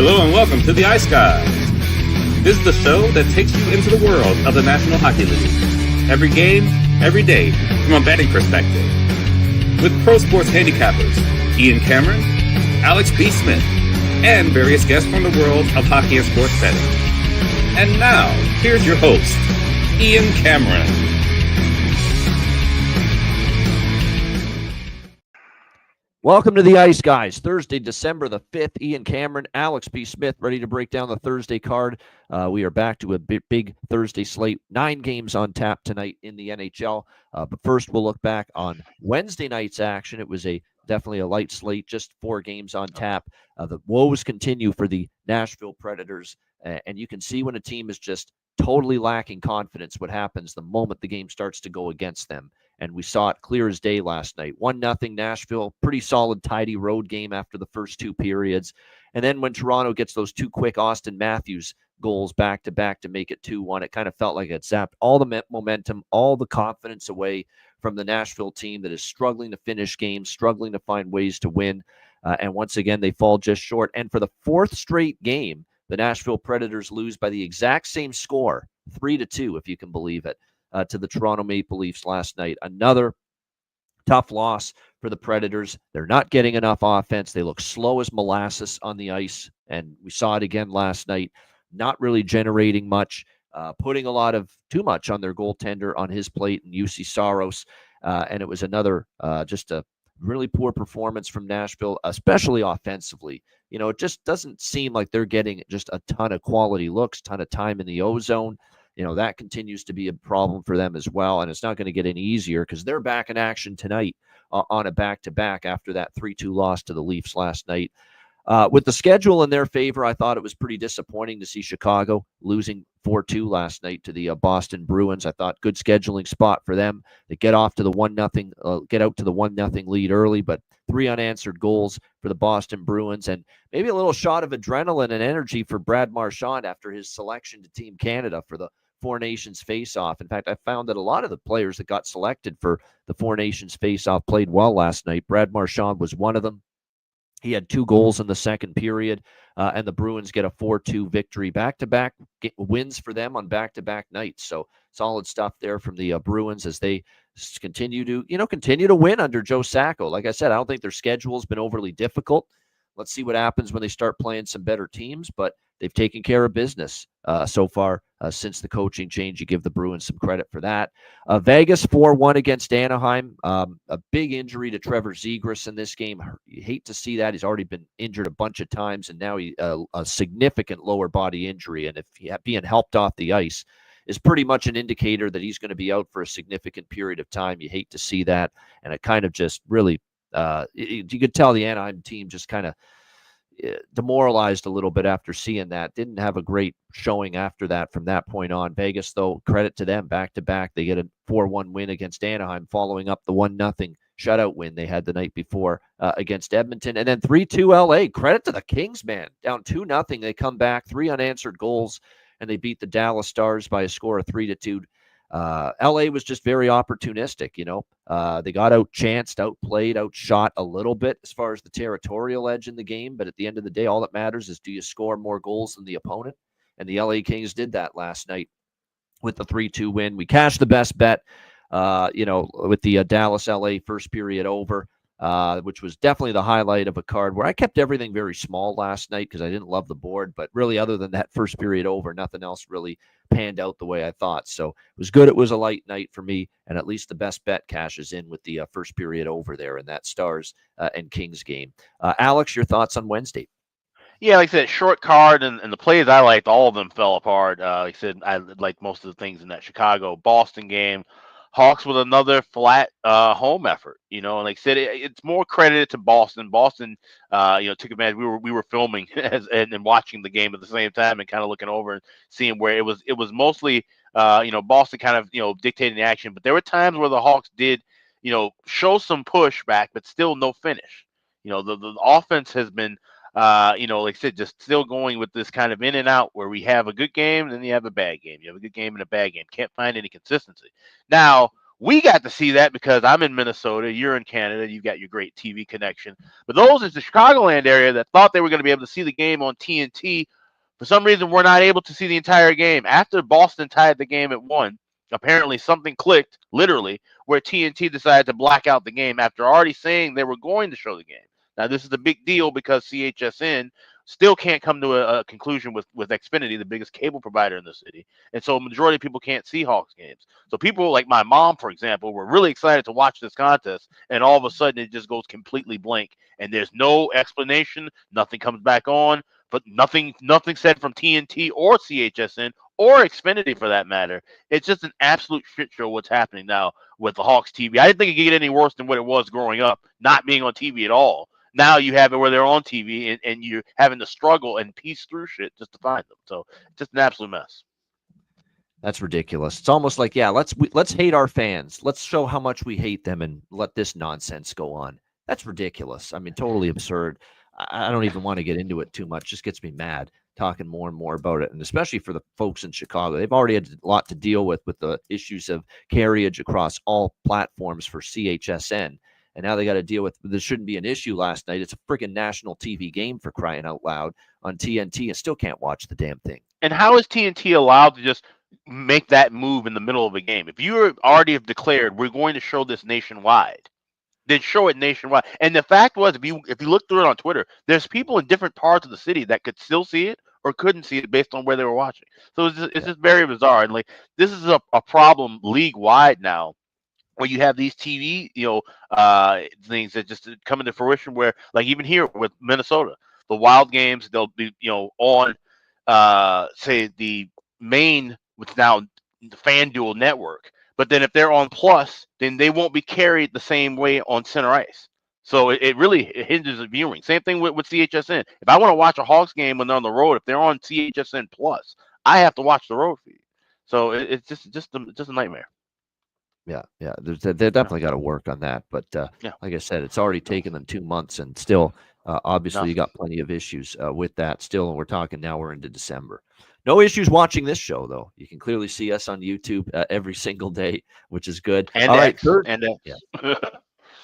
Hello and welcome to the Ice Guys. This is the show that takes you into the world of the National Hockey League. Every game, every day, from a betting perspective. With pro sports handicappers, Ian Cameron, Alex B. Smith, and various guests from the world of hockey and sports betting. And now, here's your host, Ian Cameron. Welcome to the Ice Guys. Thursday, December the 5th. Ian Cameron, Alex B. Smith, ready to break down the Thursday card. We are back to a big Thursday slate. 9 games on tap tonight in the NHL. But first, we'll look back on Wednesday night's action. It was definitely a light slate, just 4 games on tap. The woes continue for the Nashville Predators. And you can see when a team is just totally lacking confidence what happens the moment the game starts to go against them. And we saw it clear as day last night. 1-0 Nashville, pretty solid, tidy road game after the first 2 periods. And then when Toronto gets those 2 quick Austin Matthews goals back-to-back to make it 2-1, it kind of felt like it zapped all the momentum, all the confidence away from the Nashville team that is struggling to finish games, struggling to find ways to win. And once again, they fall just short. And for the 4th straight game, the Nashville Predators lose by the exact same score, 3-2, if you can believe it. To the Toronto Maple Leafs last night. Another tough loss for the Predators. They're not getting enough offense. They look slow as molasses on the ice, and we saw it again last night. Not really generating much, putting too much on their goaltender on his plate and UC Saros, and it was another just a really poor performance from Nashville, especially offensively. You know, it just doesn't seem like they're getting just a ton of quality looks, ton of time in the O-zone. You know, that continues to be a problem for them as well, and it's not going to get any easier because they're back in action tonight on a back-to-back after that 3-2 loss to the Leafs last night. With the schedule in their favor, I thought it was pretty disappointing to see Chicago losing 4-2 last night to the Boston Bruins. I thought good scheduling spot for them. They get out to the 1-0 lead early, but 3 unanswered goals for the Boston Bruins, and maybe a little shot of adrenaline and energy for Brad Marchand after his selection to Team Canada for the Four Nations face-off. In fact, I found that a lot of the players that got selected for the Four Nations face-off played well last night. Brad Marchand was one of them. He had 2 goals in the second period, and the Bruins get a 4-2 victory. Back-to-back wins for them on back-to-back nights. So solid stuff there from the Bruins as they continue to win under Joe Sacco. Like I said, I don't think their schedule's been overly difficult. Let's see what happens when they start playing some better teams, but they've taken care of business so far since the coaching change. You give the Bruins some credit for that. Vegas 4-1 against Anaheim. A big injury to Trevor Zegras in this game. You hate to see that. He's already been injured a bunch of times, and now a significant lower body injury. And if he being helped off the ice is pretty much an indicator that he's going to be out for a significant period of time. You hate to see that, and it kind of just really you could tell the Anaheim team just kind of demoralized a little bit after seeing that. Didn't have a great showing after that from that point on. Vegas, though, credit to them, back-to-back. They get a 4-1 win against Anaheim following up the 1-0 shutout win they had the night before against Edmonton. And then 3-2 LA. Credit to the Kings, man. Down 2-0. They come back, 3 unanswered goals, and they beat the Dallas Stars by a score of 3-2. LA was just very opportunistic, you know. They got outchanced, outplayed, outshot a little bit as far as the territorial edge in the game. But at the end of the day, all that matters is, do you score more goals than the opponent? And the LA Kings did that last night with the 3-2 win. We cashed the best bet, with the Dallas-LA first period over, which was definitely the highlight of a card where I kept everything very small last night because I didn't love the board. But really, other than that first period over, nothing else really panned out the way I thought. So it was good. It was a light night for me, and at least the best bet cashes in with the first period over there in that Stars and Kings game. Alex, your thoughts on Wednesday? Yeah, like I said, short card, and the plays I liked, all of them fell apart. Like I said, I liked most of the things in that Chicago-Boston game. Hawks with another flat home effort, and like I said, it's more credited to Boston. Boston, took advantage. We were filming and watching the game at the same time and kind of looking over and seeing where it was mostly, Boston kind of, dictating the action. But there were times where the Hawks did, show some pushback, but still no finish. The offense has been, like I said, just still going with this kind of in and out where we have a good game, then you have a bad game. You have a good game and a bad game. Can't find any consistency. Now, We got to see that because I'm in Minnesota, you're in Canada, you got your great TV connection. But those in the Chicagoland area that thought they were going to be able to see the game on TNT, for some reason, were not able to see the entire game. After Boston tied the game at 1, apparently something clicked, literally, where TNT decided to black out the game after already saying they were going to show the game. Now, this is a big deal because CHSN still can't come to a conclusion with Xfinity, the biggest cable provider in the city. And so a majority of people can't see Hawks games. So people like my mom, for example, were really excited to watch this contest, and all of a sudden it just goes completely blank. And there's no explanation. Nothing comes back on, but nothing said from TNT or CHSN or Xfinity for that matter. It's just an absolute shit show what's happening now with the Hawks TV. I didn't think it could get any worse than what it was growing up, not being on TV at all. Now you have it where they're on TV and you're having to struggle and piece through shit just to find them. So just an absolute mess. That's ridiculous. It's almost like, yeah, let's hate our fans. Let's show how much we hate them and let this nonsense go on. That's ridiculous. I mean, totally absurd. I don't even want to get into it too much. Just gets me mad talking more and more about it. And especially for the folks in Chicago, they've already had a lot to deal with the issues of carriage across all platforms for CHSN. And now they got to deal with, this shouldn't be an issue last night. It's a freaking national TV game, for crying out loud, on TNT, and still can't watch the damn thing. And how is TNT allowed to just make that move in the middle of a game? If you already have declared we're going to show this nationwide, then show it nationwide. And the fact was, if you look through it on Twitter, there's people in different parts of the city that could still see it or couldn't see it based on where they were watching. So it's just very bizarre. And like, this is a problem league wide now, where you have these TV, things that just come into fruition, where, like, even here with Minnesota, the Wild games, they'll be, on, say, the main, which now the FanDuel network. But then if they're on Plus, then they won't be carried the same way on center ice. So it really hinders the viewing. Same thing with CHSN. If I want to watch a Hawks game when they're on the road, if they're on CHSN Plus, I have to watch the road feed. So it's just a nightmare. Yeah. They definitely got to work on that. But like I said, it's already taken them 2 months, and still, obviously, you got plenty of issues with that still. And we're talking now, we're into December. No issues watching this show, though. You can clearly see us on YouTube every single day, which is good. And all X, right, and X. Yeah.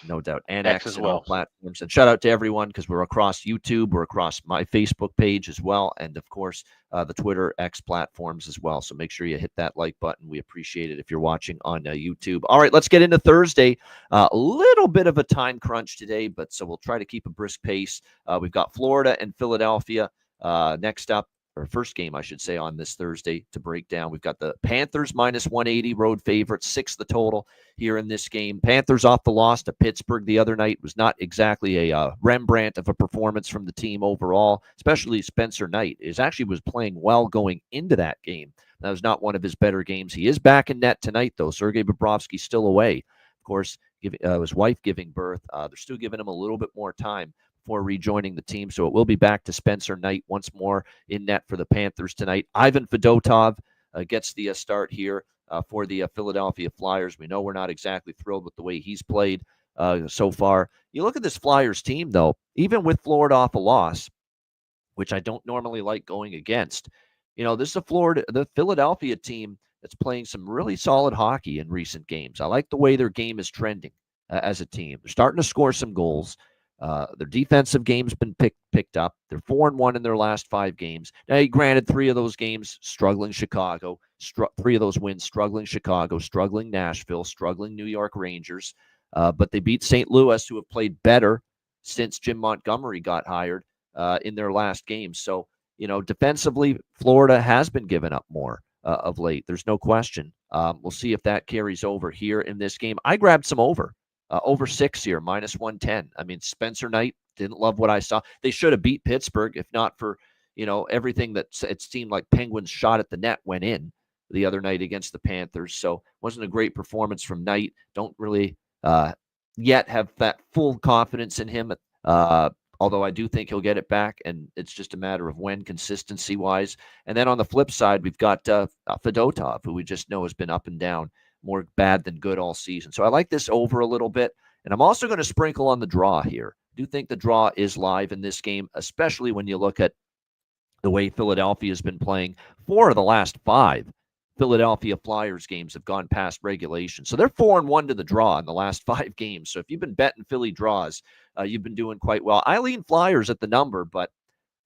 No doubt. And X X as and well. all platforms. And shout out to everyone, because we're across YouTube. We're across my Facebook page as well. And, of course, the Twitter, X platforms as well. So make sure you hit that like button. We appreciate it if you're watching on YouTube. All right, let's get into Thursday. A little bit of a time crunch today, but so we'll try to keep a brisk pace. We've got Florida and Philadelphia next up. Or first game, I should say, on this Thursday to break down. We've got the Panthers minus 180 road favorites, 6 the total here in this game. Panthers off the loss to Pittsburgh the other night. Was not exactly a Rembrandt of a performance from the team overall, especially Spencer Knight. Was playing well going into that game. That was not one of his better games. He is back in net tonight, though. Sergei Bobrovsky's still away. Of course, his wife giving birth. They're still giving him a little bit more time for rejoining the team. So it will be back to Spencer Knight once more in net for the Panthers tonight. Ivan Fedotov gets the start here for the Philadelphia Flyers. We know we're not exactly thrilled with the way he's played so far. You look at this Flyers team, though, even with Florida off a loss, which I don't normally like going against. This is the Philadelphia team that's playing some really solid hockey in recent games. I like the way their game is trending as a team. They're starting to score some goals. Their defensive game's been picked up. They're 4-1 in their last 5 games. Now, granted, 3 of those games struggling Chicago, 3 of those wins struggling Chicago, struggling Nashville, struggling New York Rangers. But they beat St. Louis, who have played better since Jim Montgomery got hired in their last game. So, defensively, Florida has been giving up more of late. There's no question. We'll see if that carries over here in this game. I grabbed some over 6 here, minus 110. I mean, Spencer Knight, didn't love what I saw. They should have beat Pittsburgh, if not for, everything that it seemed like Penguins shot at the net went in the other night against the Panthers. So wasn't a great performance from Knight. Don't really yet have that full confidence in him, although I do think he'll get it back, and it's just a matter of when, consistency-wise. And then on the flip side, we've got Fedotov, who we just know has been up and down, more bad than good all season. So I like this over a little bit. And I'm also going to sprinkle on the draw here. I do think the draw is live in this game, especially when you look at the way Philadelphia has been playing. 4 of the last 5 Philadelphia Flyers games have gone past regulation. So they're 4-1 to the draw in the last 5 games. So if you've been betting Philly draws, you've been doing quite well. I lean Flyers at the number, but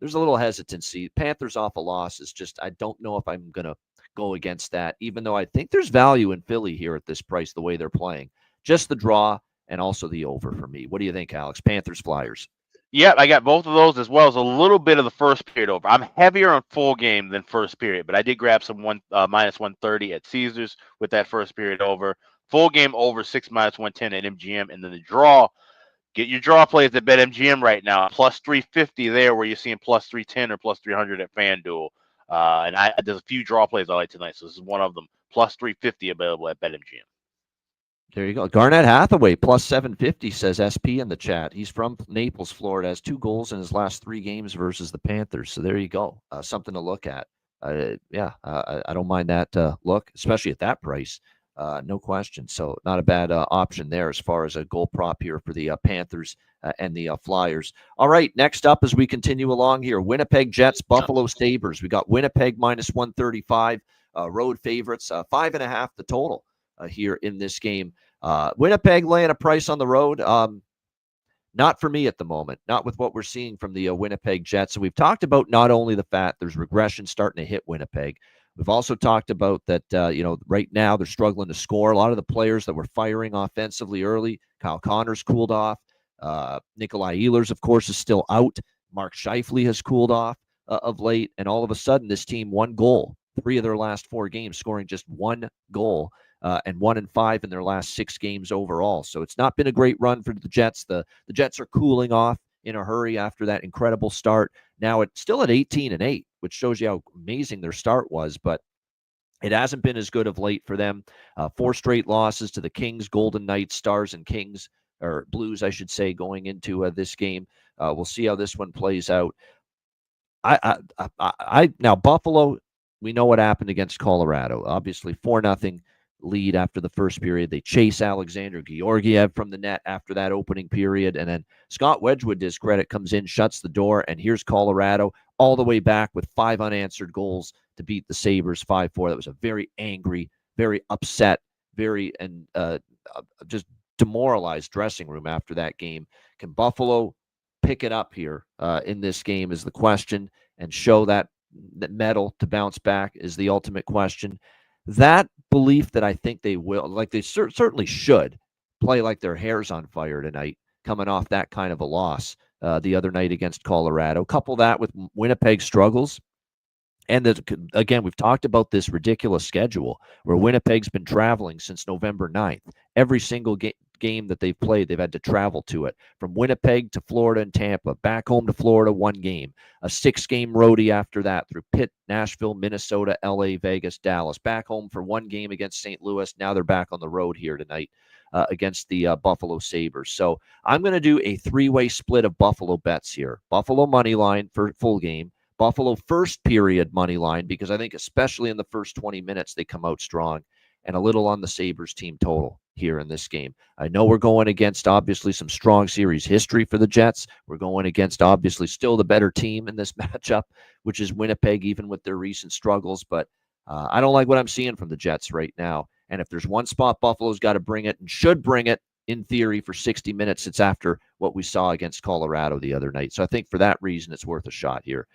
there's a little hesitancy. Panthers off a loss is just, I don't know if I'm going to go against that, even though I think there's value in Philly here at this price, the way they're playing. Just the draw and also the over for me. What do you think, Alex? Panthers, Flyers. Yep, I got both of those as well as a little bit of the first period over. I'm heavier on full game than first period, but I did grab some minus 130 at Caesars with that first period over. Full game over 6 minus 110 at MGM, and then the draw. Get your draw plays at BetMGM right now. Plus 350 there, where you're seeing plus 310 or plus 300 at FanDuel. And there's a few draw plays I like tonight, so this is one of them. Plus 350 available at BetMGM. There you go. Garnett Hathaway, plus 750, says SP in the chat. He's from Naples, Florida, has 2 goals in his last 3 games versus the Panthers. So there you go. Something to look at. I don't mind that look, especially at that price. No question. So not a bad option there as far as a goal prop here for the Panthers and the Flyers. All right, next up as we continue along here, Winnipeg Jets, Buffalo Sabres. We got Winnipeg minus 135, road favorites, 5.5 the total here in this game. Winnipeg laying a price on the road. Not for me at the moment, not with what we're seeing from the Winnipeg Jets. So we've talked about not only the fact there's regression starting to hit Winnipeg. We've also talked about that, right now they're struggling to score. A lot of the players that were firing offensively early, Kyle Connor's cooled off. Nikolai Ehlers, of course, is still out. Mark Scheifele has cooled off of late. And all of a sudden, this team, 1 goal, 3 of their last 4 games, scoring just 1 goal. And 1-5 in their last 6 games overall. So it's not been a great run for the Jets. The Jets are cooling off in a hurry after that incredible start. Now it's still at 18-8, which shows you how amazing their start was, but it hasn't been as good of late for them. 4 straight losses to the Kings, Golden Knights, Stars, and Kings, or Blues, I should say, going into this game. We'll see how this one plays out. Now Buffalo, we know what happened against Colorado. Obviously, 4-0 lead after the first period. They chase Alexander Georgiev from the net after that opening period. And then Scott Wedgwood, to his credit, comes in, shuts the door, and here's Colorado all the way back with 5 unanswered goals to beat the Sabres 5-4. That was a very angry, very upset, just demoralized dressing room after that game. Can Buffalo pick it up here in this game is the question, and show that mettle to bounce back is the ultimate question. That belief that I think they will, like they certainly should, play like their hair's on fire tonight, coming off that kind of a loss the other night against Colorado. Couple that with Winnipeg struggles. And again, we've talked about this ridiculous schedule where Winnipeg's been traveling since November 9th. Every single game that they've played, they've had to travel to it. From Winnipeg to Florida and Tampa, back home to Florida, 1 game. A 6-game roadie after that through Pitt, Nashville, Minnesota, LA, Vegas, Dallas. Back home for 1 game against St. Louis. Now they're back on the road here tonight against the Buffalo Sabres. So I'm going to do a 3-way split of Buffalo bets here. Buffalo money line for full game. Buffalo first period money line, because I think especially in the first 20 minutes they come out strong, and a little on the Sabres team total here in this game. I know we're going against obviously some strong series history for the Jets. We're going against obviously still the better team in this matchup, which is Winnipeg, even with their recent struggles. But I don't like what I'm seeing from the Jets right now. And if there's one spot Buffalo's got to bring it and should bring it, in theory, for 60 minutes, it's after what we saw against Colorado the other night. So I think for that reason, it's worth a shot here.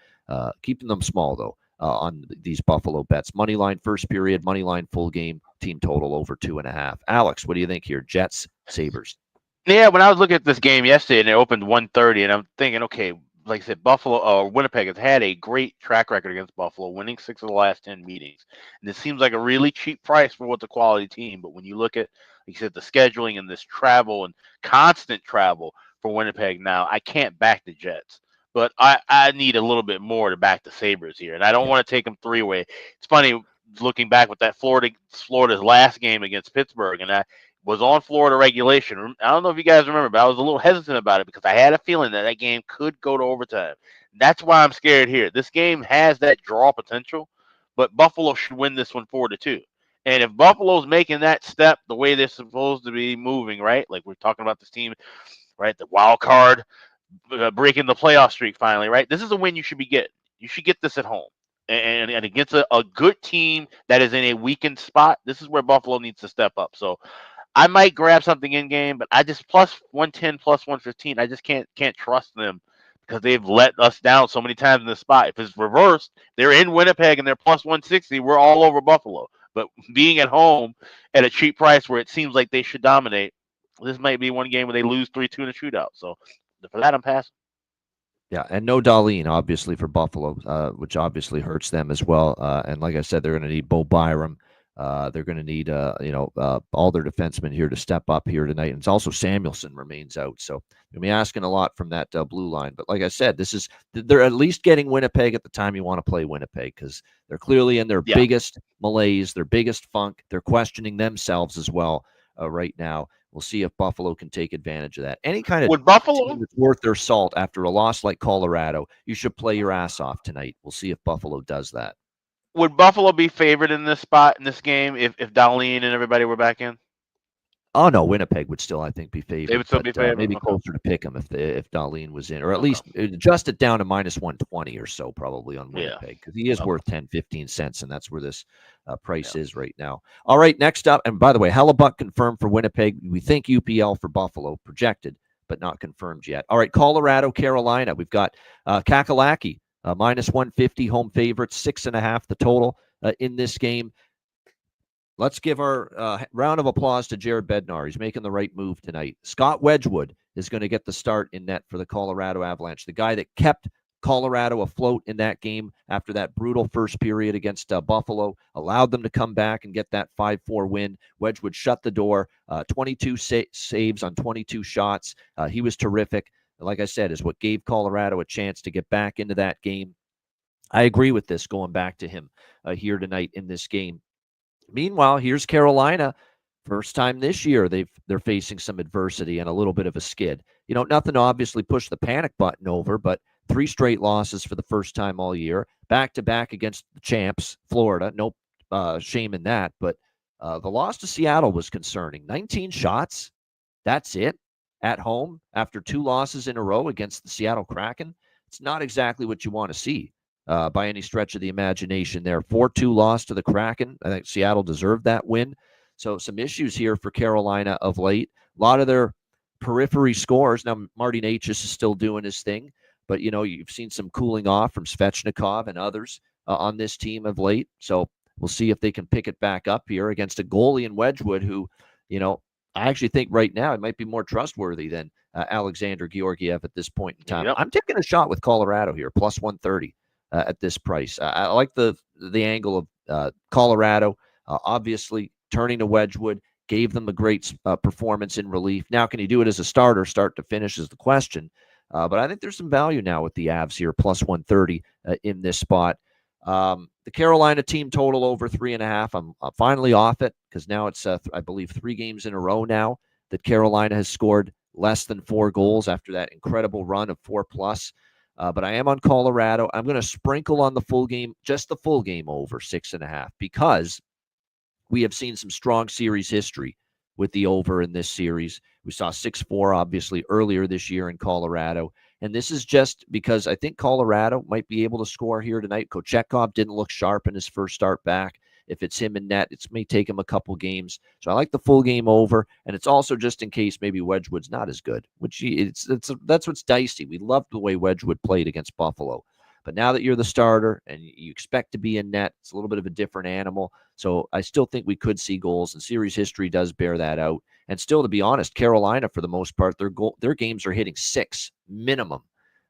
Keeping them small, though, on these Buffalo bets. Money line first period, money line full game, team total over 2.5. Alex, what do you think here? Jets, Sabres. Yeah, when I was looking at this game yesterday and it opened 1:30, and I'm thinking, okay, like I said, Winnipeg has had a great track record against Buffalo, winning 6 of the last 10 meetings. And it seems like a really cheap price for what's a quality team. But when you look at, like you said, the scheduling and this travel and constant travel for Winnipeg now, I can't back the Jets. But I need a little bit more to back the Sabres here. And I don't want to take them 3-way. It's funny, looking back with that Florida's last game against Pittsburgh, and I was on Florida regulation. I don't know if you guys remember, but I was a little hesitant about it because I had a feeling that game could go to overtime. That's why I'm scared here. This game has that draw potential, but Buffalo should win this one 4-2. And if Buffalo's making that step the way they're supposed to be moving, right? Like we're talking about this team, right? The wild card, breaking the playoff streak finally, right? This is a win you should be getting. You should get this at home. and against a good team that is in a weakened spot, this is where Buffalo needs to step up. So I might grab something in game, but I just plus 110, plus 115. I just can't trust them because they've let us down so many times in this spot. If it's reversed, they're in Winnipeg and they're plus 160. We're all over Buffalo. But being at home at a cheap price where it seems like they should dominate, this might be one game where they lose 3-2 in a shootout. So for that, I'm passing. Yeah, and no Dahlin, obviously, for Buffalo, which obviously hurts them as well. And like I said, they're going to need Bo Byram. They're going to need, all their defensemen here to step up here tonight. And it's also Samuelson remains out. So you'll be asking a lot from that blue line. But like I said, they're at least getting Winnipeg at the time you want to play Winnipeg because they're clearly in their biggest malaise, their biggest funk. They're questioning themselves as well right now. We'll see if Buffalo can take advantage of that. Any kind of team that's worth their salt after a loss like Colorado, you should play your ass off tonight. We'll see if Buffalo does that. Would Buffalo be favored in this spot in this game if Dahlin and everybody were back in? Oh no, Winnipeg would still, I think, be favored. They would still be favored. Maybe closer to pick them if Dahlin was in, or at least adjust it down to minus 120 or so, probably on Winnipeg, because he is worth 10, 15 cents, and that's where this price is right now. All right, next up, and by the way, Hellebuck confirmed for Winnipeg. We think UPL for Buffalo projected, but not confirmed yet. All right, Colorado, Carolina. We've got Kakalaki minus 150 home favorites, 6.5 the total in this game. Let's give our round of applause to Jared Bednar. He's making the right move tonight. Scott Wedgwood is going to get the start in net for the Colorado Avalanche, the guy that kept Colorado afloat in that game after that brutal first period against Buffalo, allowed them to come back and get that 5-4 win. Wedgwood shut the door, 22 saves on 22 shots. He was terrific. Like I said, is what gave Colorado a chance to get back into that game. I agree with this going back to him here tonight in this game. Meanwhile, here's Carolina. First time this year they're facing some adversity and a little bit of a skid. Nothing to obviously push the panic button over, but 3 straight losses for the first time all year, back-to-back against the champs, Florida. No shame in that, but the loss to Seattle was concerning. 19 shots, that's it, at home after 2 losses in a row against the Seattle Kraken. It's not exactly what you want to see. By any stretch of the imagination there. 4-2 loss to the Kraken. I think Seattle deserved that win. So some issues here for Carolina of late. A lot of their periphery scores. Now, Marty Necas is still doing his thing, but, you've seen some cooling off from Svechnikov and others on this team of late. So we'll see if they can pick it back up here against a goalie in Wedgwood who, I actually think right now it might be more trustworthy than Alexander Georgiev at this point in time. Yep. I'm taking a shot with Colorado here, plus 130. At this price. I like the angle of Colorado, obviously turning to Wedgwood, gave them a great performance in relief. Now, can he do it as a starter, start to finish is the question. But I think there's some value now with the Avs here, plus 130 in this spot. The Carolina team total over 3.5. I'm finally off it because now it's, I believe, 3 games in a row now that Carolina has scored less than 4 goals after that incredible run of 4+. But I am on Colorado. I'm going to sprinkle on the full game, just the full game over 6.5, because we have seen some strong series history with the over in this series. We saw 6-4, obviously, earlier this year in Colorado. And this is just because I think Colorado might be able to score here tonight. Kochetkov didn't look sharp in his first start back. If it's him in net, it may take him a couple games. So I like the full game over, and it's also just in case maybe Wedgwood's not as good, which that's what's dicey. We loved the way Wedgwood played against Buffalo. But now that you're the starter and you expect to be in net, it's a little bit of a different animal. So I still think we could see goals, and series history does bear that out. And still, to be honest, Carolina, for the most part, their games are hitting 6 minimum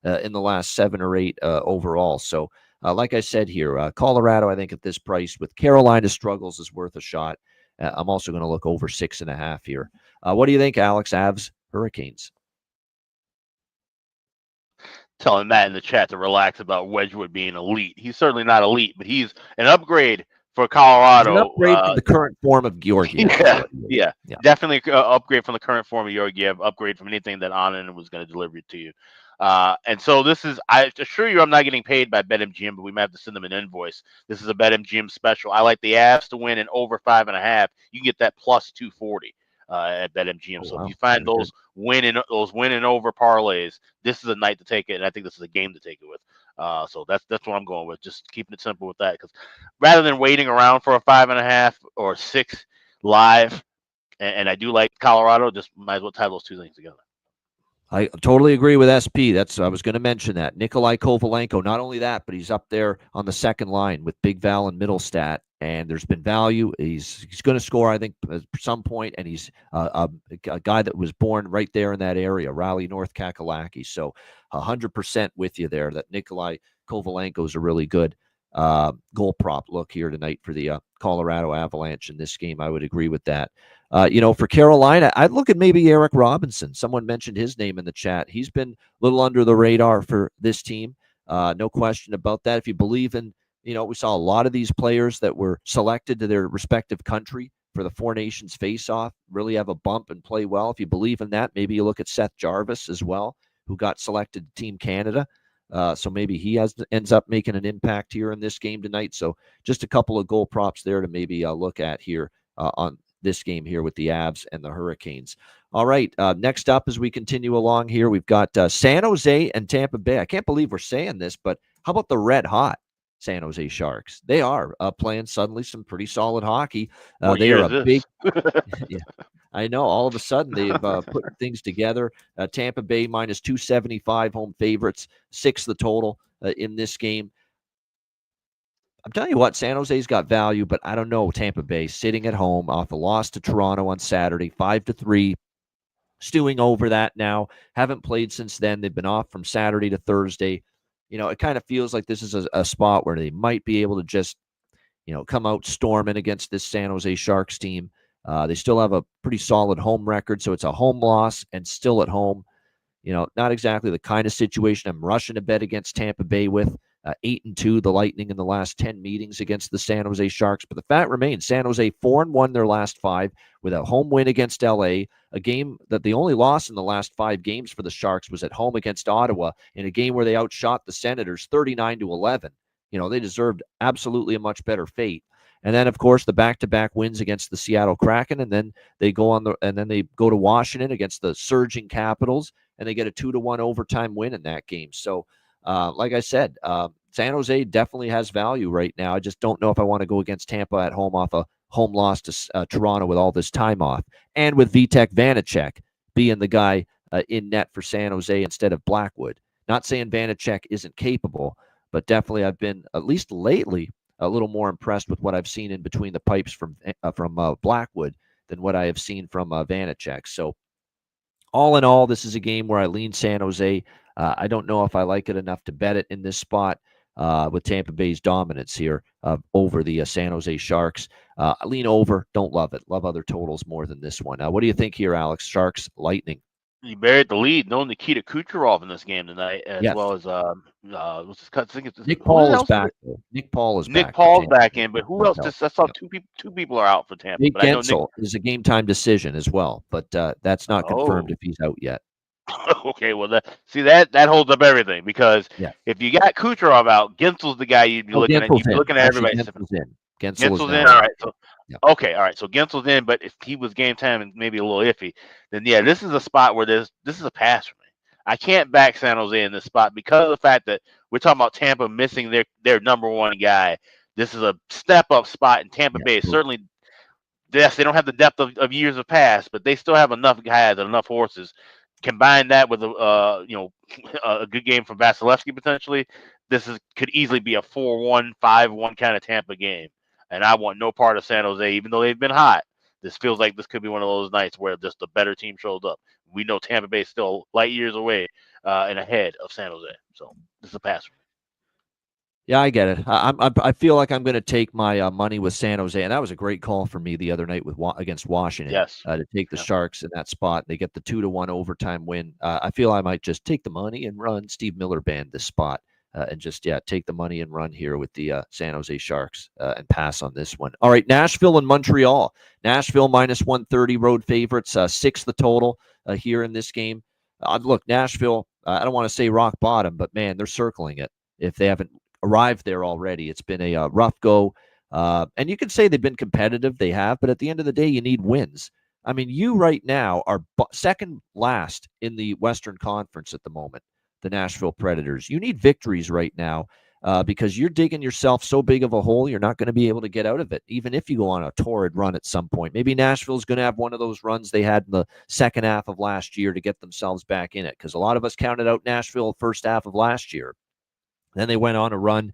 in the last 7 or 8 overall. So like I said here, Colorado, I think at this price with Carolina struggles is worth a shot. I'm also going to look over 6.5 here. What do you think, Alex? Avs, Hurricanes? Telling Matt in the chat to relax about Wedgwood being elite. He's certainly not elite, but he's an upgrade for Colorado. He's an upgrade from the current form of Georgiev. Yeah, definitely an upgrade from the current form of Georgiev, upgrade from anything that Anand was going to deliver to you. And so this is, I assure you I'm not getting paid by BetMGM, but we might have to send them an invoice. This is a BetMGM special. I like the Avs to win and over 5.5. You can get that plus 240 at BetMGM. So if you find those win and over parlays, this is a night to take it, and I think this is a game to take it with. So that's what I'm going with. Just keeping it simple with that, because rather than waiting around for a 5.5 or 6 live, and I do like Colorado, just might as well tie those two things together. I totally agree with SP. I was going to mention that. Nikolai Kovalenko, not only that, but he's up there on the second line with Big Val and Middlestat, and there's been value. He's going to score, I think, at some point, and he's a guy that was born right there in that area, Raleigh, North Kakalaki. So 100% with you there that Nikolai Kovalenko is a really good goal prop look here tonight for the Colorado Avalanche in this game. I would agree with that. For Carolina, I'd look at maybe Eric Robinson. Someone mentioned his name in the chat. He's been a little under the radar for this team. No question about that. If you believe in, we saw a lot of these players that were selected to their respective country for the Four Nations face-off really have a bump and play well. If you believe in that, maybe you look at Seth Jarvis as well, who got selected to Team Canada. So maybe he ends up making an impact here in this game tonight. So just a couple of goal props there to maybe look at here on this game here with the Avs and the Hurricanes. All right, next up as we continue along here, we've got San Jose and Tampa Bay. I can't believe we're saying this, but how about the red hot San Jose Sharks? They are playing suddenly some pretty solid hockey. They are a big yeah, I know. All of a sudden, they've put things together. Tampa Bay minus 275 home favorites, 6 the total in this game. I'm telling you what, San Jose's got value, but I don't know. Tampa Bay sitting at home off a loss to Toronto on Saturday, 5-3, stewing over that now. Haven't played since then. They've been off from Saturday to Thursday. It kind of feels like this is a spot where they might be able to just, come out storming against this San Jose Sharks team. They still have a pretty solid home record, so it's a home loss and still at home. Not exactly the kind of situation I'm rushing to bet against Tampa Bay with. 8-2, the Lightning in the last 10 meetings against the San Jose Sharks. But the fact remains, San Jose 4-1 their last 5 with a home win against LA, a game that the only loss in the last 5 games for the Sharks was at home against Ottawa in a game where they outshot the Senators 39-11. They deserved absolutely a much better fate. And then, of course, the back-to-back wins against the Seattle Kraken, and then they go to Washington against the surging Capitals, and they get a 2-1 overtime win in that game. So, like I said, San Jose definitely has value right now. I just don't know if I want to go against Tampa at home off a home loss to Toronto with all this time off, and with Vitek Vanacek being the guy in net for San Jose instead of Blackwood. Not saying Vanacek isn't capable, but definitely I've been, at least lately, a little more impressed with what I've seen in between the pipes from Blackwood than what I have seen from Vanacek. So all in all, this is a game where I lean San Jose. I don't know if I like it enough to bet it in this spot with Tampa Bay's dominance here over the San Jose Sharks. I lean over. Don't love it. Love other totals more than this one. What do you think here, Alex? Sharks, Lightning. You buried the lead. No Nikita Kucherov in this game tonight, as Yes. well as what's his cut? Nick Paul is back. Nick Paul is back. Nick Paul's back in, but who else? I saw two people are out for Tampa. Nick But I know Gensel is a game time decision as well, but that's not confirmed if he's out yet. Okay, well, that holds up everything, because if you got Kucherov out, Gensel's the guy you'd be looking at. You'd be looking at everybody. Gensel's in. Gensel's in. All right. So okay, all right. So Gensel's in, but if he was game time and maybe a little iffy, then this is a spot where this is a pass for me. I can't back San Jose in this spot because of the fact that we're talking about Tampa missing their number one guy. This is a step up spot, and Tampa Bay certainly. Yes, they don't have the depth of years of past, but they still have enough guys and enough horses. Combine that with a good game from Vasilevsky potentially. This could easily be a 4-1, 5-1 kind of Tampa game, and I want no part of San Jose, even though they've been hot. This feels like this could be one of those nights where just the better team shows up. We know Tampa Bay is still light years away and ahead of San Jose, so this is a pass for me. Yeah, I get it. I feel like I'm going to take my money with San Jose, and that was a great call for me the other night against Washington. Yes, to take the Sharks in that spot. They get the 2-1 overtime win. I feel I might just take the money and run Steve Miller Band this spot, and just take the money and run here with the San Jose Sharks and pass on this one. All right, Nashville and Montreal. Nashville minus 130 road favorites, 6 the total here in this game. Look, Nashville. I don't want to say rock bottom, but man, they're circling it if they haven't arrived there already. It's been a rough go, and you can say they've been competitive. They have, but at the end of the day, you need wins. I mean, you right now are second last in the Western Conference at the moment. the Nashville Predators. You need victories right now because you're digging yourself so big of a hole, you're not going to be able to get out of it, even if you go on a torrid run at some point. Maybe Nashville's going to have one of those runs they had in the second half of last year to get themselves back in it, because a lot of us counted out Nashville first half of last year. Then they went on a run,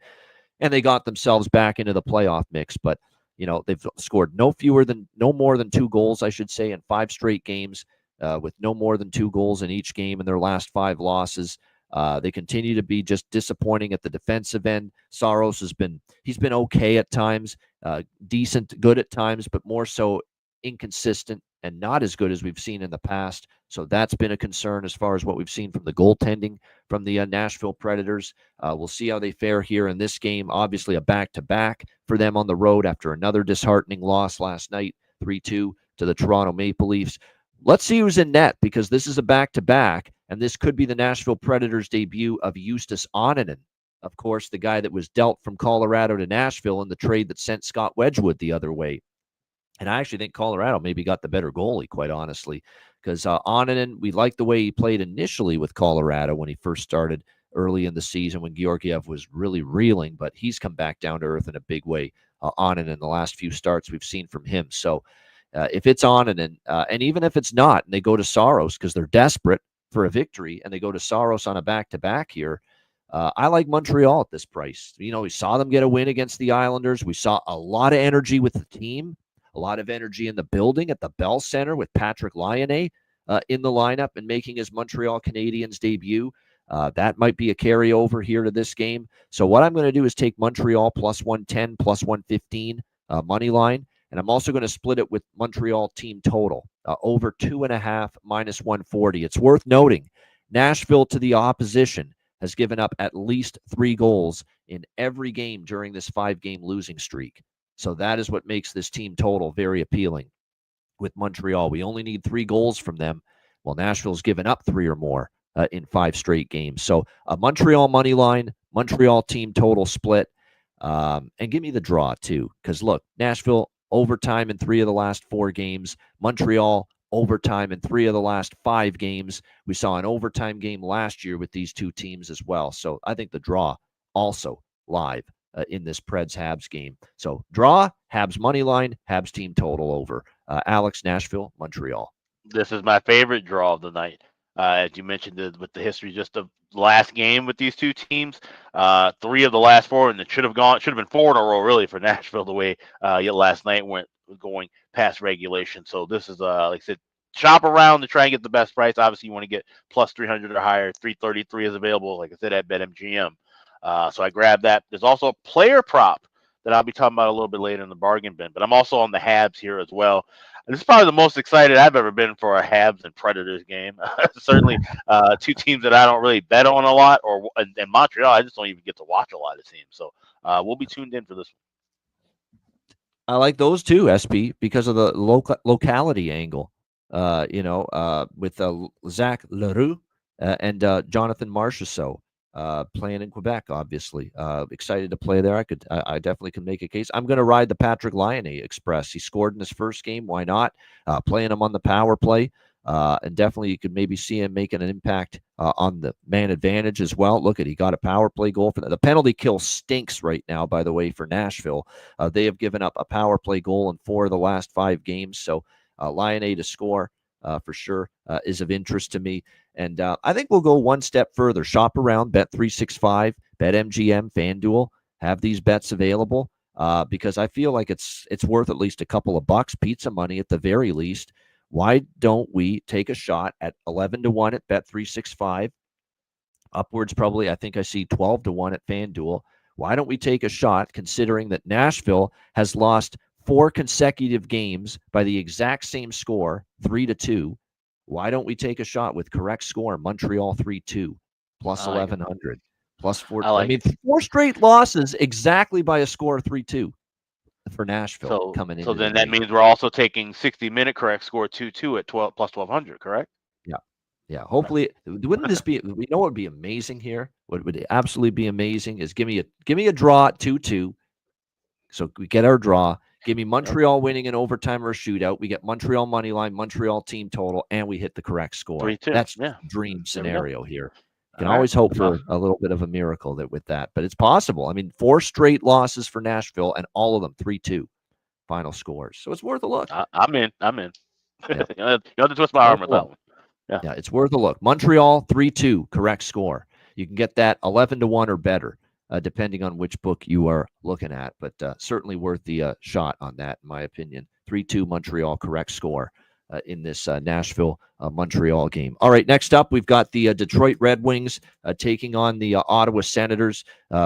and they got themselves back into the playoff mix. But, they've scored no more than 2 goals, I should say, in 5 straight games, with no more than 2 goals in each game in their last 5 losses. They continue to be just disappointing at the defensive end. Saros he's been okay at times, decent, good at times, but more so inconsistent and not as good as we've seen in the past. So that's been a concern as far as what we've seen from the goaltending from the Nashville Predators. We'll see how they fare here in this game. Obviously a back-to-back for them on the road after another disheartening loss last night, 3-2 to the Toronto Maple Leafs. Let's see who's in net, because this is a back-to-back, and this could be the Nashville Predators' debut of Justus Annunen. Of course, the guy that was dealt from Colorado to Nashville in the trade that sent Scott Wedgwood the other way. And I actually think Colorado maybe got the better goalie, quite honestly, because Annunen, we liked the way he played initially with Colorado when he first started early in the season when Georgiev was really reeling, but he's come back down to earth in a big way. Annunen in the last few starts we've seen from him. So if it's Annunen, and even if it's not, and they go to Saros because they're desperate for a victory, and they go to Saros on a back-to-back here, I like Montreal at this price. We saw them get a win against the Islanders. We saw a lot of energy with the team, a lot of energy in the building at the Bell Center with Patrick Laine in the lineup and making his Montreal Canadiens debut. That might be a carryover here to this game. So what I'm going to do is take Montreal plus 110, plus 115 money line. And I'm also going to split it with Montreal team total, over 2.5 minus 140. It's worth noting, Nashville to the opposition has given up at least 3 goals in every game during this 5-game losing streak. So that is what makes this team total very appealing with Montreal. We only need 3 goals from them. Well, Nashville's given up 3 or more in 5 straight games. So a Montreal money line, Montreal team total split, and give me the draw too. Because look, Nashville overtime in 3 of the last 4 games. Montreal overtime in 3 of the last 5 games. We saw an overtime game last year with these 2 teams as well. So I think the draw also live in this Preds-Habs game. So draw, Habs money line, Habs team total over. Alex, Nashville, Montreal. This is my favorite draw of the night. As you mentioned, with the history just of the last game with these 2 teams, 3 of the last 4, and it should have been 4 in a row really for Nashville the way last night went going past regulation. So this is like I said, shop around to try and get the best price. Obviously, you want to get plus 300 or higher. 333 is available, like I said, at BetMGM. So I grabbed that. There's also a player prop that I'll be talking about a little bit later in the bargain bin, but I'm also on the Habs here as well. And this is probably the most excited I've ever been for a Habs and Predators game. Certainly 2 teams that I don't really bet on a lot, and Montreal, I just don't even get to watch a lot of teams. So we'll be tuned in for this one. I like those too, SP, because of the locality angle. With Zach Leroux and Jonathan Marchessault playing in Quebec, obviously. Excited to play there. I definitely can make a case. I'm going to ride the Patrick Laine Express. He scored in his first game. Why not? Playing him on the power play. And definitely you could maybe see him making an impact on the man advantage as well. Look he got a power play goal for that. The penalty kill stinks right now, by the way, for Nashville. They have given up a power play goal in 4 of the last 5 games. So Laine to score for sure is of interest to me. And I think we'll go one step further. Shop around, Bet365, BetMGM, FanDuel, have these bets available because I feel like it's worth at least a couple of bucks, pizza money at the very least. Why don't we take a shot at 11-1 at Bet365? Upwards probably, I think I see 12-1 at FanDuel. Why don't we take a shot considering that Nashville has lost 4 consecutive games by the exact same score, 3-2? Why don't we take a shot with correct score, Montreal 3-2, plus 1,100, plus 4. I mean, 4 straight losses exactly by a score of 3-2 for Nashville coming in. So then that means we're also taking 60-minute correct score 2-2 at 12 plus 1,200, correct? Yeah. Hopefully, wouldn't this be? We know what would be amazing here. What would absolutely be amazing is give me a draw at 2-2. So we get our draw. Give me Montreal winning an overtime or a shootout. We get Montreal money line, Montreal team total, and we hit the correct score. 3-2. That's dream scenario here. Can All right. always hope for a little bit of a miracle with that, but it's possible. I mean, 4 straight losses for Nashville, and all of them 3-2 final scores. So it's worth a look. I'm in. Yeah. You have to twist my arm with that one. Yeah, it's worth a look. Montreal 3-2 correct score. You can get that 11-1 or better, depending on which book you are looking at. But certainly worth the shot on that, in my opinion. 3-2 Montreal correct score in this Nashville Montreal game. All right, next up we've got the Detroit Red Wings taking on the Ottawa Senators.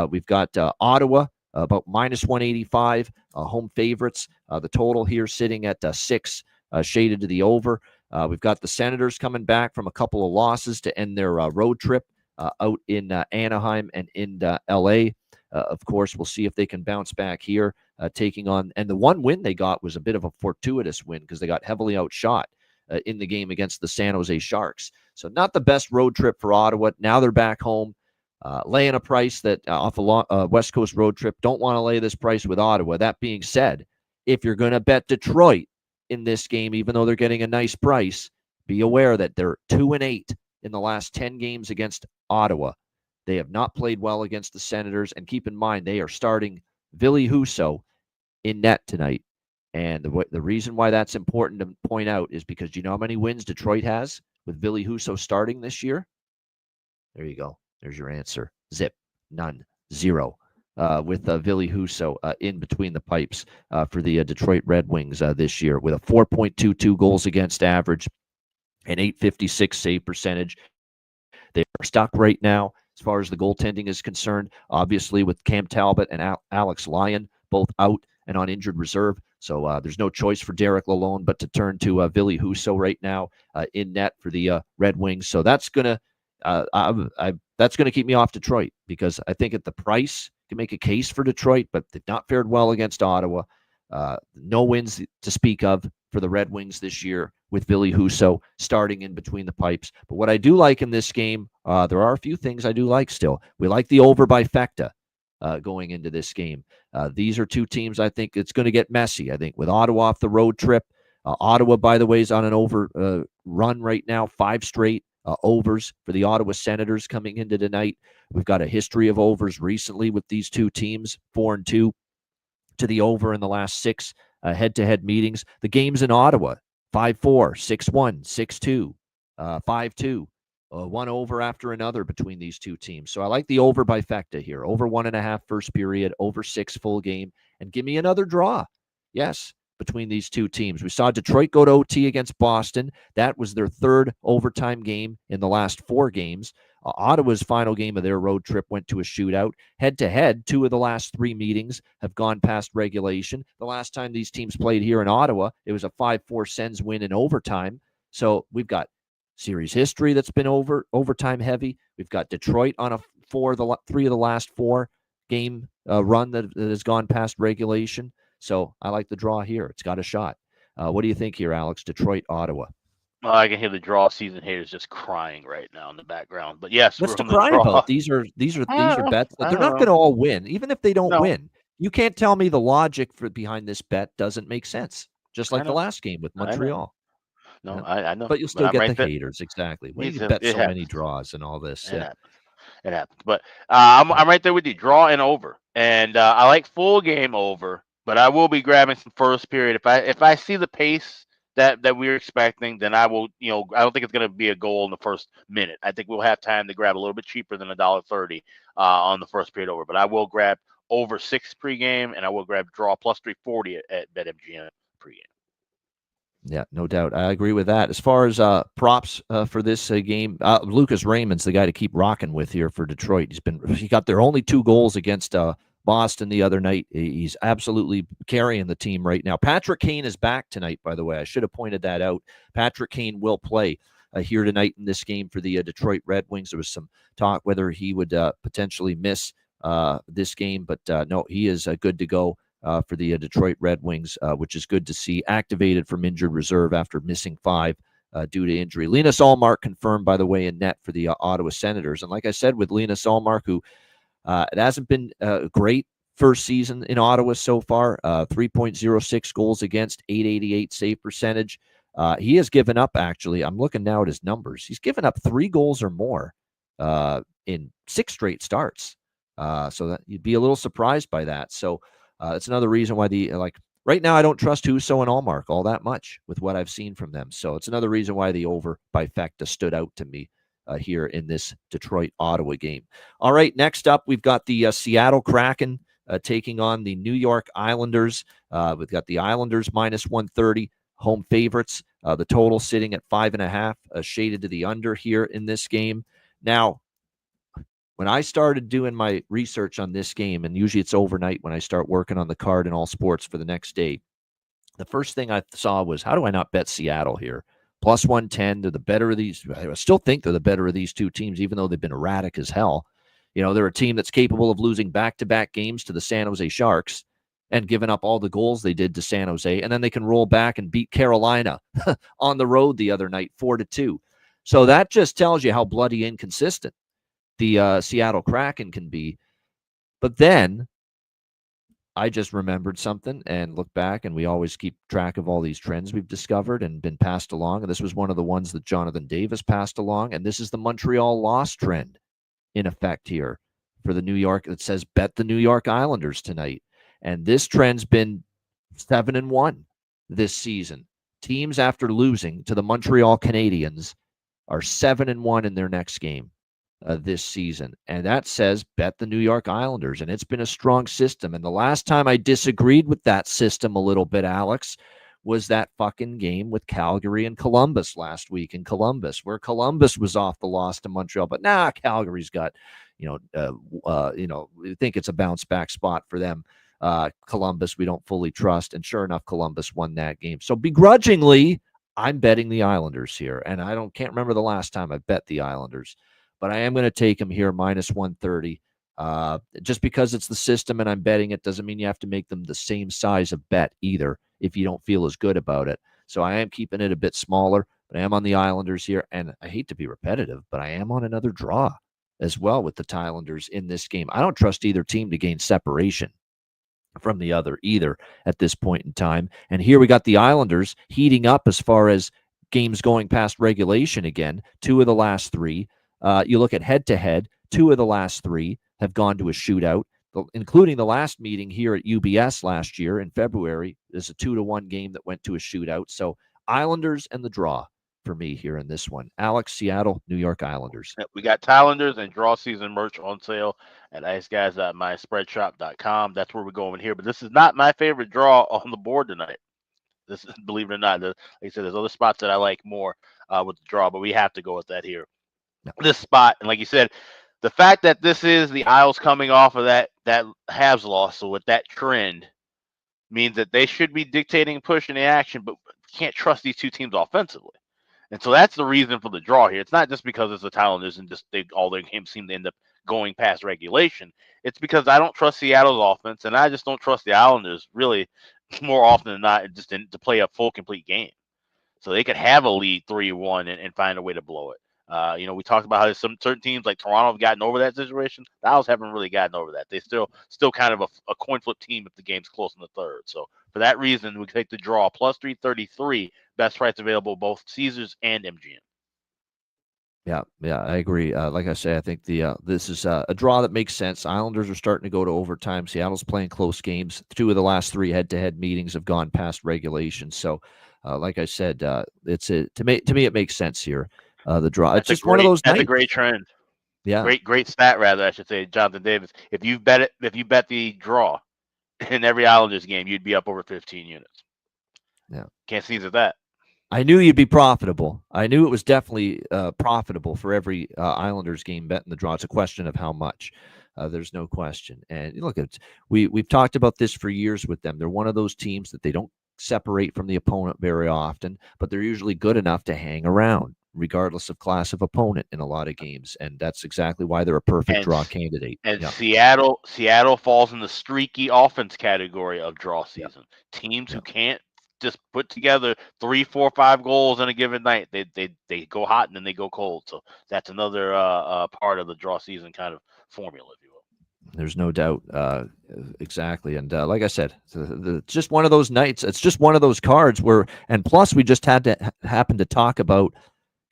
We've got Ottawa about -185 home favorites. The total here sitting at 6, shaded to the over. We've got the Senators coming back from a couple of losses to end their road trip out in Anaheim and in L.A. Of course, we'll see if they can bounce back here, taking on. And the one win they got was a bit of a fortuitous win because they got heavily outshot in the game against the San Jose Sharks. So not the best road trip for Ottawa. Now they're back home, laying a price that off a West Coast road trip. Don't want to lay this price with Ottawa. That being said, if you're going to bet Detroit in this game, even though they're getting a nice price, be aware that they're 2-8 in the last 10 games against Ottawa. They have not played well against the Senators, and keep in mind they are starting Ville Husso in net tonight. And the reason why that's important to point out is because do you know how many wins Detroit has with Ville Husso starting this year? There you go. There's your answer. Zip. None. 0. With Ville Husso in between the pipes for the Detroit Red Wings this year with a 4.22 goals against average and 856 save percentage. They are stuck right now as far as the goaltending is concerned, obviously with Cam Talbot and Alex Lyon both out and on injured reserve. So there's no choice for Derek Lalonde but to turn to Ville Husso right now in net for the Red Wings. So that's going to keep me off Detroit because I think at the price, can make a case for Detroit, but they've not fared well against Ottawa. No wins to speak of for the Red Wings this year with Ville Husso starting in between the pipes. But what I do like in this game, there are a few things I do like still. We like the over by Fekta going into this game. These are two teams I think it's going to get messy. I think with Ottawa off the road trip. Ottawa, by the way, is on an over run right now, 5 straight overs for the Ottawa Senators coming into tonight. We've got a history of overs recently with these two teams, 4-2 to the over in the last 6 head-to-head meetings. The games in Ottawa, 5-4, 6-1, 6-2, 5-2, one over after another between these two teams. So I like the over by Fekta here, over 1.5 first period, over 6 full game, and give me another draw. Yes, between these two teams. We saw Detroit go to OT against Boston. That was their 3rd overtime game in the last 4 games. Ottawa's final game of their road trip went to a shootout. Head-to-head, 2 of the last 3 meetings have gone past regulation. The last time these teams played here in Ottawa, it was a 5-4 Sens win in overtime. So we've got series history that's been overtime heavy. We've got Detroit on a 3 of the last 4 game run that has gone past regulation. So I like the draw here. It's got a shot. What do you think here, Alex? Detroit, Ottawa. I can hear the draw season haters just crying right now in the background. But yes, what's we're to on the cry draw. about? These are bets that they're not going to all win. Even if they don't win, you can't tell me the logic behind this bet doesn't make sense. Just like the last game with Montreal. No, I know. But you'll still get the haters. Exactly. When you bet so many draws and all this. It happens. But I'm right there with you. Draw and over. And I like full game over, but I will be grabbing some first period. If I see the pace that we're expecting, then I will, I don't think it's going to be a goal in the first minute. I think we'll have time to grab a little bit cheaper than $1.30 on the first period over. But I will grab over 6 pregame, and I will grab draw plus 340 at BetMGM pregame. Yeah, no doubt. I agree with that. As far as props for this game, Lucas Raymond's the guy to keep rocking with here for Detroit. He got their only 2 goals against Boston the other night. He's absolutely carrying the team right now. Patrick Kane is back tonight, by the way. I should have pointed that out. Patrick Kane will play here tonight in this game for the Detroit Red Wings. There was some talk whether he would potentially miss this game, but no, he is good to go for the Detroit Red Wings, which is good to see. Activated from injured reserve after missing 5 due to injury. Linus Ullmark confirmed, by the way, in net for the Ottawa Senators. And like I said, with Linus Ullmark, who it hasn't been a great first season in Ottawa so far, 3.06 goals against, 888 save percentage. He has given up, actually, I'm looking now at his numbers. He's given up 3 goals or more in 6 straight starts. So that you'd be a little surprised by that. So it's another reason why right now I don't trust Husso and Allmark all that much with what I've seen from them. So it's another reason why the over by Fecta stood out to me here in this Detroit-Ottawa game. All right, next up, we've got the Seattle Kraken taking on the New York Islanders. We've got the Islanders minus 130, home favorites. The total sitting at 5.5, shaded to the under here in this game. Now, when I started doing my research on this game, and usually it's overnight when I start working on the card in all sports for the next day, the first thing I saw was, how do I not bet Seattle here? Plus 110, they're the better of these. I still think they're the better of these two teams, even though they've been erratic as hell. You know, they're a team that's capable of losing back-to-back games to the San Jose Sharks and giving up all the goals they did to San Jose, and then they can roll back and beat Carolina on the road the other night, 4-2. So that just tells you how bloody inconsistent the Seattle Kraken can be. But then I just remembered something and looked back, and we always keep track of all these trends we've discovered and been passed along. And this was one of the ones that Jonathan Davis passed along. And this is the Montreal loss trend in effect here for the New York. It says bet the New York Islanders tonight. And this trend's been 7-1 this season. Teams after losing to the Montreal Canadiens are 7-1 in their next game this season. And that says bet the New York Islanders. And it's been a strong system. And the last time I disagreed with that system a little bit, Alex, was that fucking game with Calgary and Columbus last week in Columbus, where Columbus was off the loss to Montreal. But Calgary's got, we think it's a bounce back spot for them. Columbus, we don't fully trust. And sure enough, Columbus won that game. So begrudgingly, I'm betting the Islanders here. And can't remember the last time I bet the Islanders. But I am going to take them here minus 130. Just because it's the system and I'm betting it doesn't mean you have to make them the same size of bet either if you don't feel as good about it. So I am keeping it a bit smaller, but I am on the Islanders here. And I hate to be repetitive, but I am on another draw as well with the Islanders in this game. I don't trust either team to gain separation from the other either at this point in time. And here we got the Islanders heating up as far as games going past regulation again. 2 of the last 3. You look at head-to-head, 2 of the last 3 have gone to a shootout, including the last meeting here at UBS last year in February. There's a 2-1 game that went to a shootout. So Islanders and the draw for me here in this one. Alex, Seattle, New York Islanders. We got Islanders and draw season merch on sale at iceguys.myspreadshop.com. That's where we're going here. But this is not my favorite draw on the board tonight. This is, believe it or not, like I said, there's other spots that I like more with the draw, but we have to go with that here. This spot, and like you said, the fact that this is the Isles coming off of that Habs loss, so with that trend, means that they should be dictating and pushing the action, but can't trust these two teams offensively. And so that's the reason for the draw here. It's not just because it's the Islanders and just all their games seem to end up going past regulation. It's because I don't trust Seattle's offense, and I just don't trust the Islanders really more often than not just to play a full, complete game. So they could have a lead 3-1 and find a way to blow it. We talked about how some certain teams like Toronto have gotten over that situation. The Isles haven't really gotten over that. They still kind of a coin flip team if the game's close in the third. So for that reason, we take the draw plus 333, best price available both Caesars and MGM. Yeah, I agree. Like I say, I think this is a draw that makes sense. Islanders are starting to go to overtime. Seattle's playing close games. 2 of the last 3 head-to-head meetings have gone past regulation. So, like I said, to me it makes sense here. The draw. It's just one of those. That's a great trend. Yeah, great stat rather, I should say, Jonathan Davis. If you bet the draw in every Islanders game, you'd be up over 15 units. Yeah, can't sneeze at that. I knew you'd be profitable. I knew it was definitely profitable for every Islanders game bet in the draw. It's a question of how much. There's no question. And look, we've talked about this for years with them. They're one of those teams that they don't separate from the opponent very often, but they're usually good enough to hang around, regardless of class of opponent in a lot of games. And that's exactly why they're a perfect draw candidate. And yeah. Seattle falls in the streaky offense category of draw season. Yeah. Teams who can't just put together 3, 4, 5 goals in a given night. They go hot and then they go cold. So that's another part of the draw season kind of formula, if you will. There's no doubt. Exactly. And like I said, it's just one of those nights. It's just one of those cards where, and plus we just had to happen to talk about,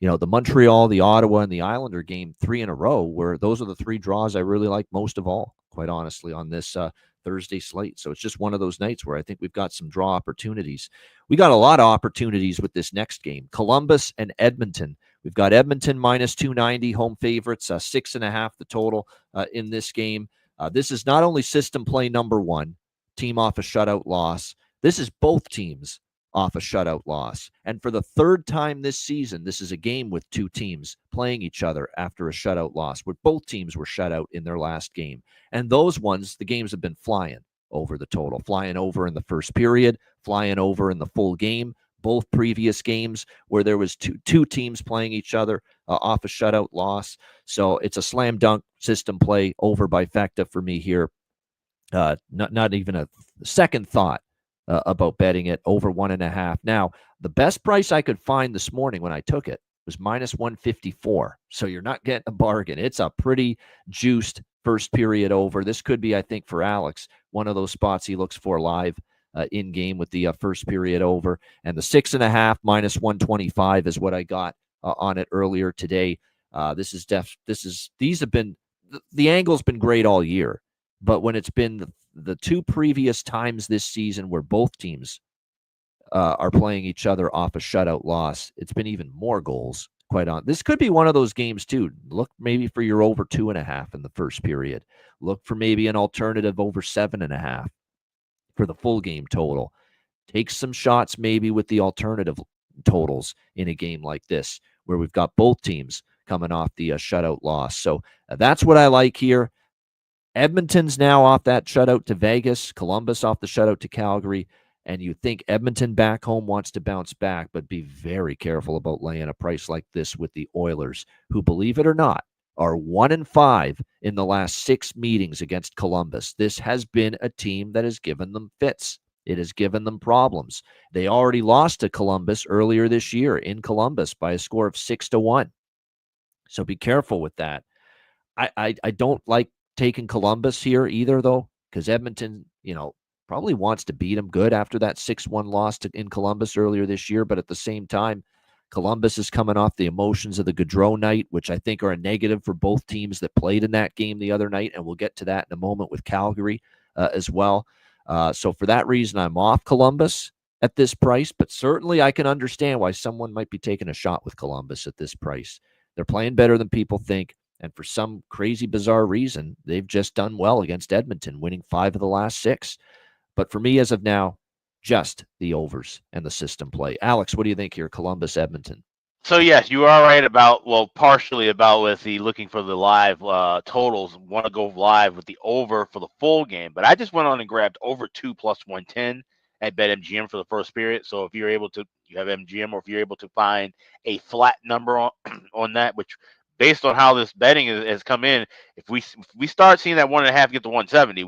the Montreal, the Ottawa, and the Islander game 3 in a row, where those are the 3 draws I really like most of all, quite honestly, on this Thursday slate. So it's just one of those nights where I think we've got some draw opportunities. We got a lot of opportunities with this next game, Columbus and Edmonton. We've got Edmonton minus 290, home favorites, 6.5 the total in this game. This is not only system play number 1, team off a shutout loss. This is both teams off a shutout loss. And for the 3rd time this season, this is a game with 2 teams playing each other after a shutout loss, where both teams were shut out in their last game. And those ones, the games have been flying over the total, flying over in the first period, flying over in the full game. Both previous games where there was two teams playing each other off a shutout loss. So it's a slam dunk system play over by Fecta for me here. Not even a second thought about betting it over 1.5. Now, the best price I could find this morning when I took it was minus 154. So you're not getting a bargain. It's a pretty juiced first period over. This could be, I think, for Alex, one of those spots he looks for live in game with the first period over. And the 6.5 minus 125 is what I got on it earlier today. These have been, the angle's been great all year, but when it's been the 2 previous times this season where both teams are playing each other off a shutout loss, it's been even more goals. This could be one of those games too. Look maybe for your over 2.5 in the first period. Look for maybe an alternative over 7.5 for the full game total. Take some shots maybe with the alternative totals in a game like this, where we've got both teams coming off the shutout loss. So that's what I like here. Edmonton's now off that shutout to Vegas, Columbus off the shutout to Calgary, and you think Edmonton back home wants to bounce back, but be very careful about laying a price like this with the Oilers, who, believe it or not, are 1-5 in the last 6 meetings against Columbus. This has been a team that has given them fits. It has given them problems. They already lost to Columbus earlier this year in Columbus by a score of 6-1. So be careful with that. I don't like taking Columbus here either, though, because Edmonton, probably wants to beat them good after that 6-1 loss in Columbus earlier this year. But at the same time, Columbus is coming off the emotions of the Gaudreau night, which I think are a negative for both teams that played in that game the other night. And we'll get to that in a moment with Calgary as well. So for that reason, I'm off Columbus at this price, but certainly I can understand why someone might be taking a shot with Columbus at this price. They're playing better than people think. And for some crazy, bizarre reason, they've just done well against Edmonton, winning 5 of the last 6. But for me, as of now, just the overs and the system play. Alex, what do you think here, Columbus, Edmonton? So, yes, you are right partially about with the looking for the live totals. Want to go live with the over for the full game. But I just went on and grabbed over 2 plus 110 at BetMGM for the first period. So if you're able to, you have MGM, or if you're able to find a flat number on that, which based on how this betting has come in, if we start seeing that 1.5 get to 170,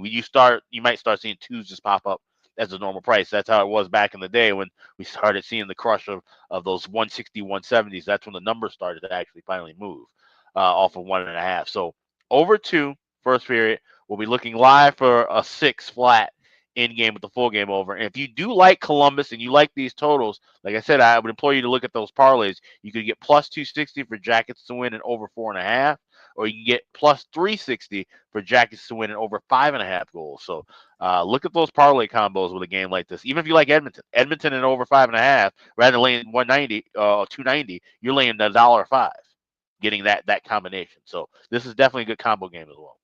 you might start seeing 2s just pop up as a normal price. That's how it was back in the day when we started seeing the crush of those 160, 170s. That's when the numbers started to actually finally move off of 1.5. So over 2 first period, we'll be looking live for a 6 flat in game with the full game over. And if you do like Columbus and you like these totals, like I said, I would implore you to look at those parlays. You could get plus 260 for Jackets to win and over 4.5, or you can get plus 360 for Jackets to win and over 5.5 goals. So look at those parlay combos with a game like this. Even if you like Edmonton and over 5.5, rather than laying 190, 290, you're laying $1.05, getting that combination. So this is definitely a good combo game as well.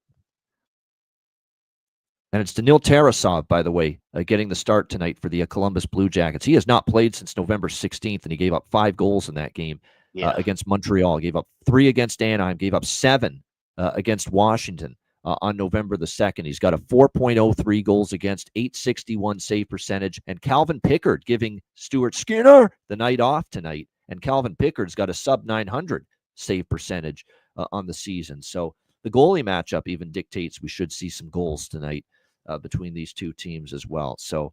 And it's Daniil Tarasov, by the way, getting the start tonight for the Columbus Blue Jackets. He has not played since November 16th, and he gave up 5 goals in that game against Montreal. He gave up 3 against Anaheim, gave up 7 against Washington on November the 2nd. He's got a 4.03 goals against, 861 save percentage, and Calvin Pickard giving Stuart Skinner the night off tonight. And Calvin Pickard's got a sub-900 save percentage on the season. So the goalie matchup even dictates we should see some goals tonight between these two teams as well. So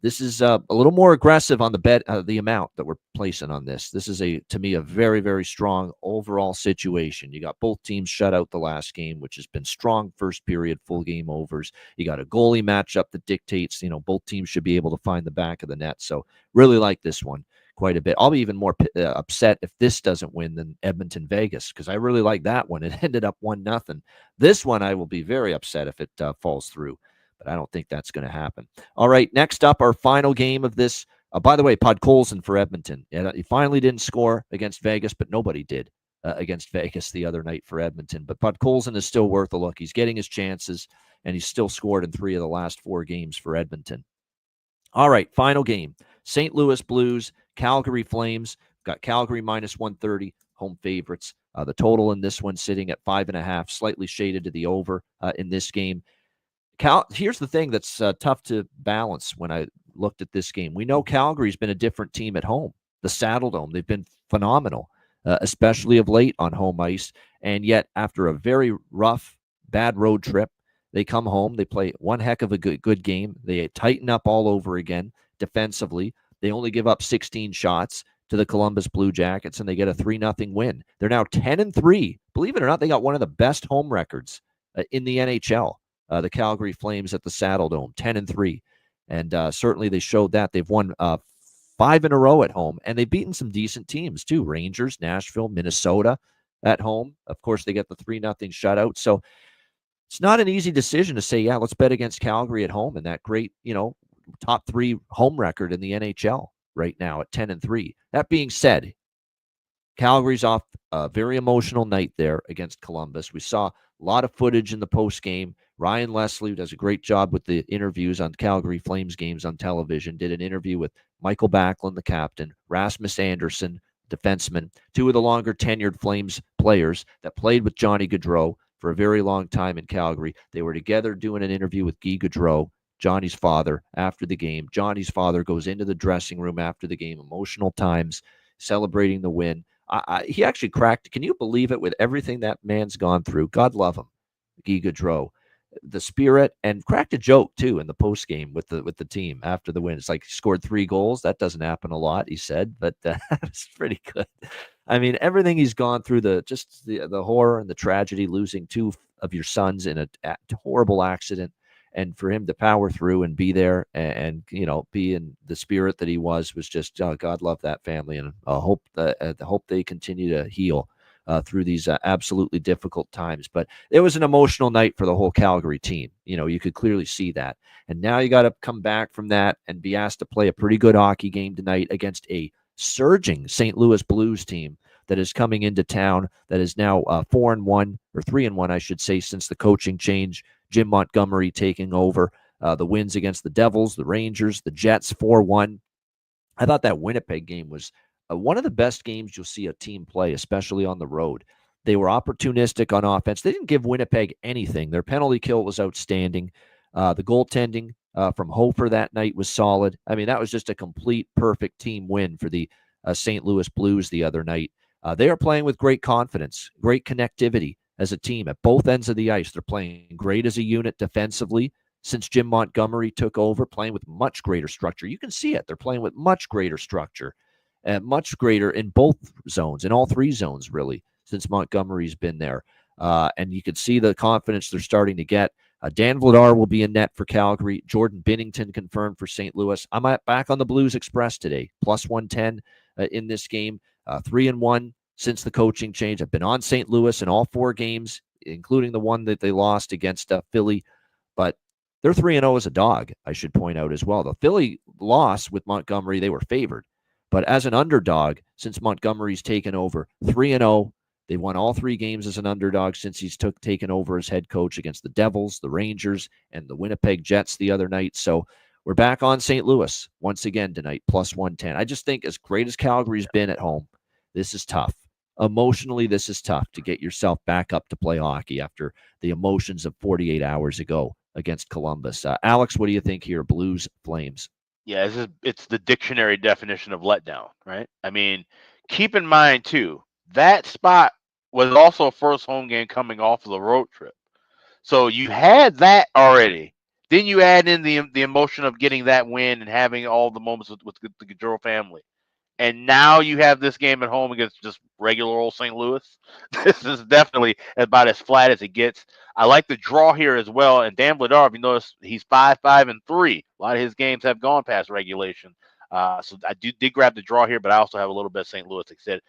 this is a little more aggressive on the bet, the amount that we're placing on this. This is to me, a very, very strong overall situation. You got both teams shut out the last game, which has been strong first period, full game overs. You got a goalie matchup that dictates, both teams should be able to find the back of the net. So really like this one. quite a bit. I'll be even more upset if this doesn't win than Edmonton Vegas, because I really like that one. It ended up 1-0. This one I will be very upset if it falls through, but I don't think that's going to happen. All right, next up, our final game of this. By the way, Podkolzin for Edmonton. He finally didn't score against Vegas, but nobody did against Vegas the other night for Edmonton. But Podkolzin is still worth a look. He's getting his chances, and he's still scored in 3 of the last 4 games for Edmonton. All right, final game. St. Louis Blues, Calgary Flames. Got Calgary minus 130, home favorites. The total in this one sitting at 5.5, slightly shaded to the over in this game. Here's the thing that's tough to balance when I looked at this game. We know Calgary's been a different team at home. The Saddle Dome, they've been phenomenal, especially of late on home ice. And yet, after a very rough, bad road trip, they come home. They play one heck of a good game. They tighten up all over again defensively. They only give up 16 shots to the Columbus Blue Jackets, and they get a 3-0 win. They're now 10-3. Believe it or not, they got one of the best home records in the NHL. The Calgary Flames at the Saddle Dome, 10-3. And certainly they showed that. They've won 5 in a row at home, and they've beaten some decent teams too. Rangers, Nashville, Minnesota at home. Of course, they get the 3-0 shutout. So it's not an easy decision to say, yeah, let's bet against Calgary at home and that great, top 3 home record in the NHL right now at 10-3. That being said, Calgary's off a very emotional night there against Columbus. We saw a lot of footage in the post game. Ryan Leslie, who does a great job with the interviews on Calgary Flames games on television, did an interview with Michael Backlund, the captain, Rasmus Andersson, defenseman, 2 of the longer tenured Flames players that played with Johnny Gaudreau for a very long time in Calgary. They were together doing an interview with Guy Gaudreau, Johnny's father, after the game. Johnny's father goes into the dressing room after the game, emotional times, celebrating the win. He actually cracked, can you believe it, with everything that man's gone through? God love him, Guy Gaudreau. The spirit, and cracked a joke too in the post game with the team after the win. It's like he scored 3 goals. That doesn't happen a lot, he said, but it's pretty good. I mean, everything he's gone through, the horror and the tragedy, losing 2 of your sons in a horrible accident, and for him to power through and be there and be in the spirit that he was just, God love that family, and hope they continue to heal through these absolutely difficult times. But it was an emotional night for the whole Calgary team. You could clearly see that. And now you got to come back from that and be asked to play a pretty good hockey game tonight against a surging St. Louis Blues team that is coming into town, that is now 4-1, or 3-1, I should say, since the coaching change. Jim Montgomery taking over. The wins against the Devils, the Rangers, the Jets, 4-1. I thought that Winnipeg game was one of the best games you'll see a team play, especially on the road. They were opportunistic on offense. They didn't give Winnipeg anything. Their penalty kill was outstanding. The goaltending from Hofer that night was solid. I mean, that was just a complete, perfect team win for the St. Louis Blues the other night. They are playing with great confidence, great connectivity as a team at both ends of the ice. They're playing great as a unit defensively since Jim Montgomery took over, playing with much greater structure. You can see it. They're playing with much greater structure. Much greater in both zones, in all 3 zones, really, since Montgomery's been there. And you can see the confidence they're starting to get. Dan Vladar will be in net for Calgary. Jordan Binnington confirmed for St. Louis. I'm back on the Blues Express today, plus 110 in this game. 3-1 since the coaching change. I've been on St. Louis in all 4 games, including the one that they lost against Philly. But they're 3-0 as a dog, I should point out as well. The Philly loss with Montgomery, they were favored. But as an underdog, since Montgomery's taken over, 3-0. They won all 3 games as an underdog since he's taken over as head coach against the Devils, the Rangers, and the Winnipeg Jets the other night. So we're back on St. Louis once again tonight, plus 110. I just think as great as Calgary's been at home, this is tough. Emotionally, this is tough to get yourself back up to play hockey after the emotions of 48 hours ago against Columbus. Alex, what do you think here? Blues, Flames. Yeah, it's the dictionary definition of letdown, right? I mean, keep in mind, too, that spot was also first home game coming off of the road trip. So you had that already. Then you add in the emotion of getting that win and having all the moments with the Gaudreau family. And now you have this game at home against just regular old St. Louis. This is definitely about as flat as it gets. I like the draw here as well. And Dan Vladar, if you notice, he's 5-5-3. A lot of his games have gone past regulation. So I did grab the draw here, but I also have a little bit of St. Louis. Like I said,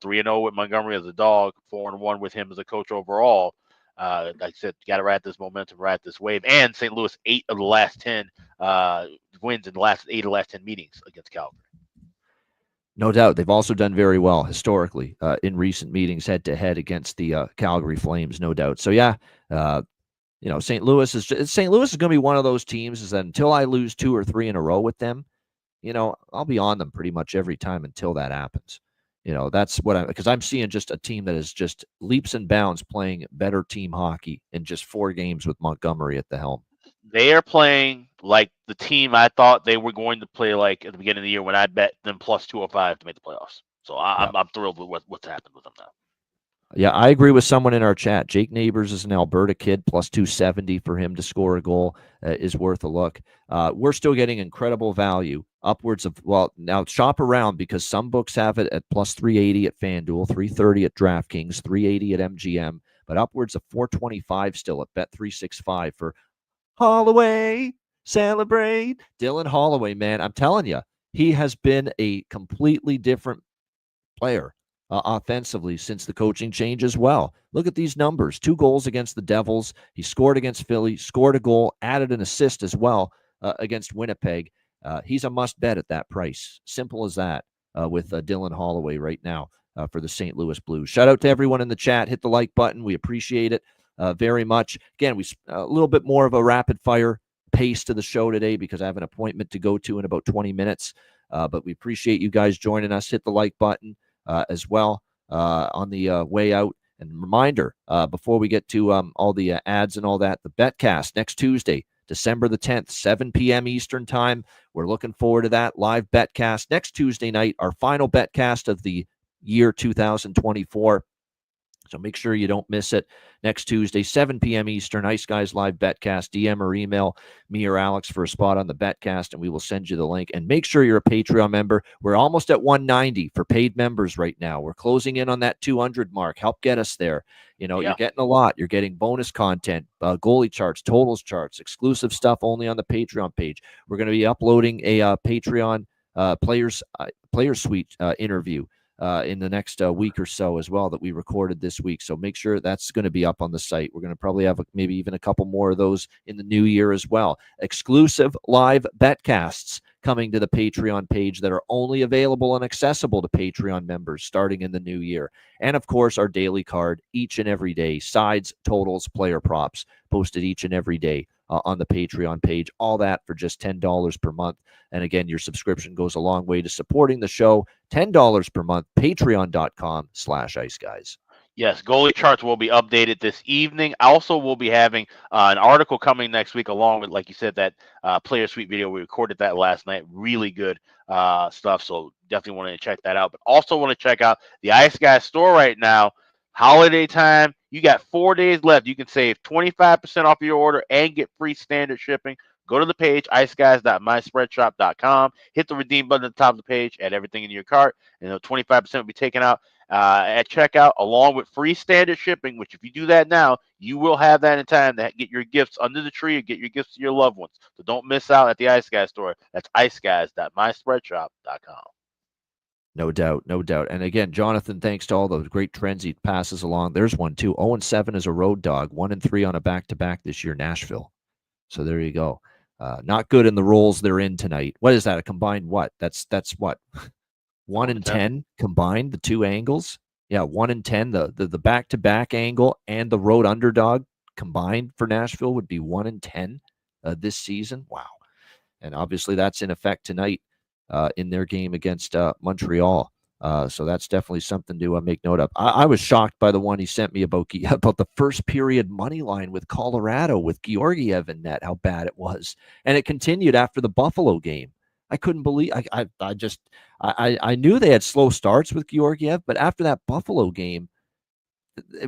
3-0 with Montgomery as a dog, 4-1 with him as a coach overall. Like I said, you got to ride this momentum, ride this wave. And St. Louis, 8 of the last 10 wins in the last 8 of the last 10 meetings against Calgary. No doubt. They've also done very well historically in recent meetings head-to-head against the Calgary Flames, no doubt. So, yeah, St. Louis is going to be one of those teams is that until I lose 2 or 3 in a row with them, I'll be on them pretty much every time until that happens. That's what because I'm seeing just a team that is just leaps and bounds playing better team hockey in just 4 games with Montgomery at the helm. They are playing like the team I thought they were going to play like at the beginning of the year when I bet them plus 205 to make the playoffs. So I'm thrilled with what's happened with them now. Yeah, I agree with someone in our chat. Jake Neighbors is an Alberta kid, plus 270 for him to score a goal is worth a look. We're still getting incredible value, upwards of, now shop around because some books have it at plus 380 at FanDuel, 330 at DraftKings, 380 at MGM, but upwards of 425 still at Bet365 for Holloway, celebrate. Dylan Holloway, man, I'm telling you, he has been a completely different player offensively since the coaching change as well. Look at these numbers. 2 goals against the Devils. He scored against Philly, scored a goal, added an assist as well against Winnipeg. He's a must bet at that price. Simple as that with Dylan Holloway right now for the St. Louis Blues. Shout out to everyone in the chat. Hit the like button. We appreciate it very much. Again, we a little bit more of a rapid fire pace to the show today because I have an appointment to go to in about 20 minutes. But we appreciate you guys joining us. Hit the like button as well on the way out. And reminder, before we get to all the ads and all that, the Betcast next Tuesday, December the 10th, 7 p.m. Eastern Time. We're looking forward to that live Betcast next Tuesday night, our final Betcast of the year 2024. So make sure you don't miss it. Next Tuesday, 7 p.m. Eastern, Ice Guys Live Betcast. DM or email me or Alex for a spot on the Betcast, and we will send you the link. And make sure you're a Patreon member. We're almost at 190 for paid members right now. We're closing in on that 200 mark. Help get us there. You're getting a lot. You're getting bonus content, goalie charts, totals charts, exclusive stuff only on the Patreon page. We're going to be uploading a Patreon Players Suite interview in the next week or so as well that we recorded this week. So make sure that's going to be up on the site. We're going to probably have maybe even a couple more of those in the new year as well. Exclusive live betcasts coming to the Patreon page that are only available and accessible to Patreon members starting in the new year. And of course, our daily card each and every day, sides, totals, player props posted each and every day on the Patreon page. All that for just $10 per month. And again, your subscription goes a long way to supporting the show. $10 per month, patreon.com/iceguys. Yes, goalie charts will be updated this evening. Also, we'll be having an article coming next week along with, like you said, that Player Suite video. We recorded that last night. Really good stuff. So definitely want to check that out. But also want to check out the Ice Guys store right now. Holiday time. You got 4 days left. You can save 25% off your order and get free standard shipping. Go to the page, iceguys.myspreadshop.com. Hit the redeem button at the top of the page, add everything in your cart, and 25% will be taken out at checkout, along with free standard shipping, which if you do that now, you will have that in time to get your gifts under the tree or get your gifts to your loved ones. So don't miss out at the Ice Guys store. That's iceguys.myspreadshop.com. No doubt, no doubt. And again, Jonathan, thanks to all those great trends he passes along. There's one too. 0-7 as a road dog, 1-3 on a back-to-back this year, Nashville. So there you go. Not good in the roles they're in tonight. What is that? A combined what? That's what? 1-10 combined, the two angles. Yeah, 1-10. The back-to-back angle and the road underdog combined for Nashville would be 1-10 this season. Wow. And obviously that's in effect tonight in their game against Montreal. So that's definitely something to make note of. I was shocked by the one he sent me about the first period money line with Colorado with Georgiev in net, how bad it was. And it continued after the Buffalo game. I couldn't believe I knew they had slow starts with Georgiev, but after that Buffalo game,